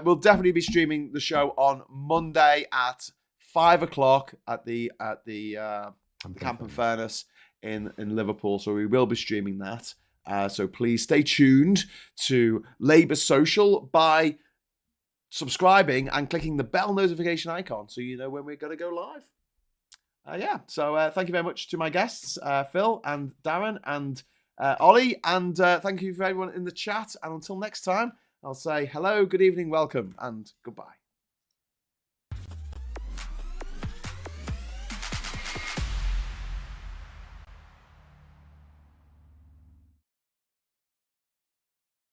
we'll definitely be streaming the show on Monday at 5 o'clock at the Camp and Furnace in Liverpool. So we will be streaming that. So please stay tuned to Labour Social by subscribing and clicking the bell notification icon so you know when we're going to go live. So thank you very much to my guests, Phil and Darren and Ollie, and thank you for everyone in the chat. And until next time, I'll say hello, good evening, welcome, and goodbye.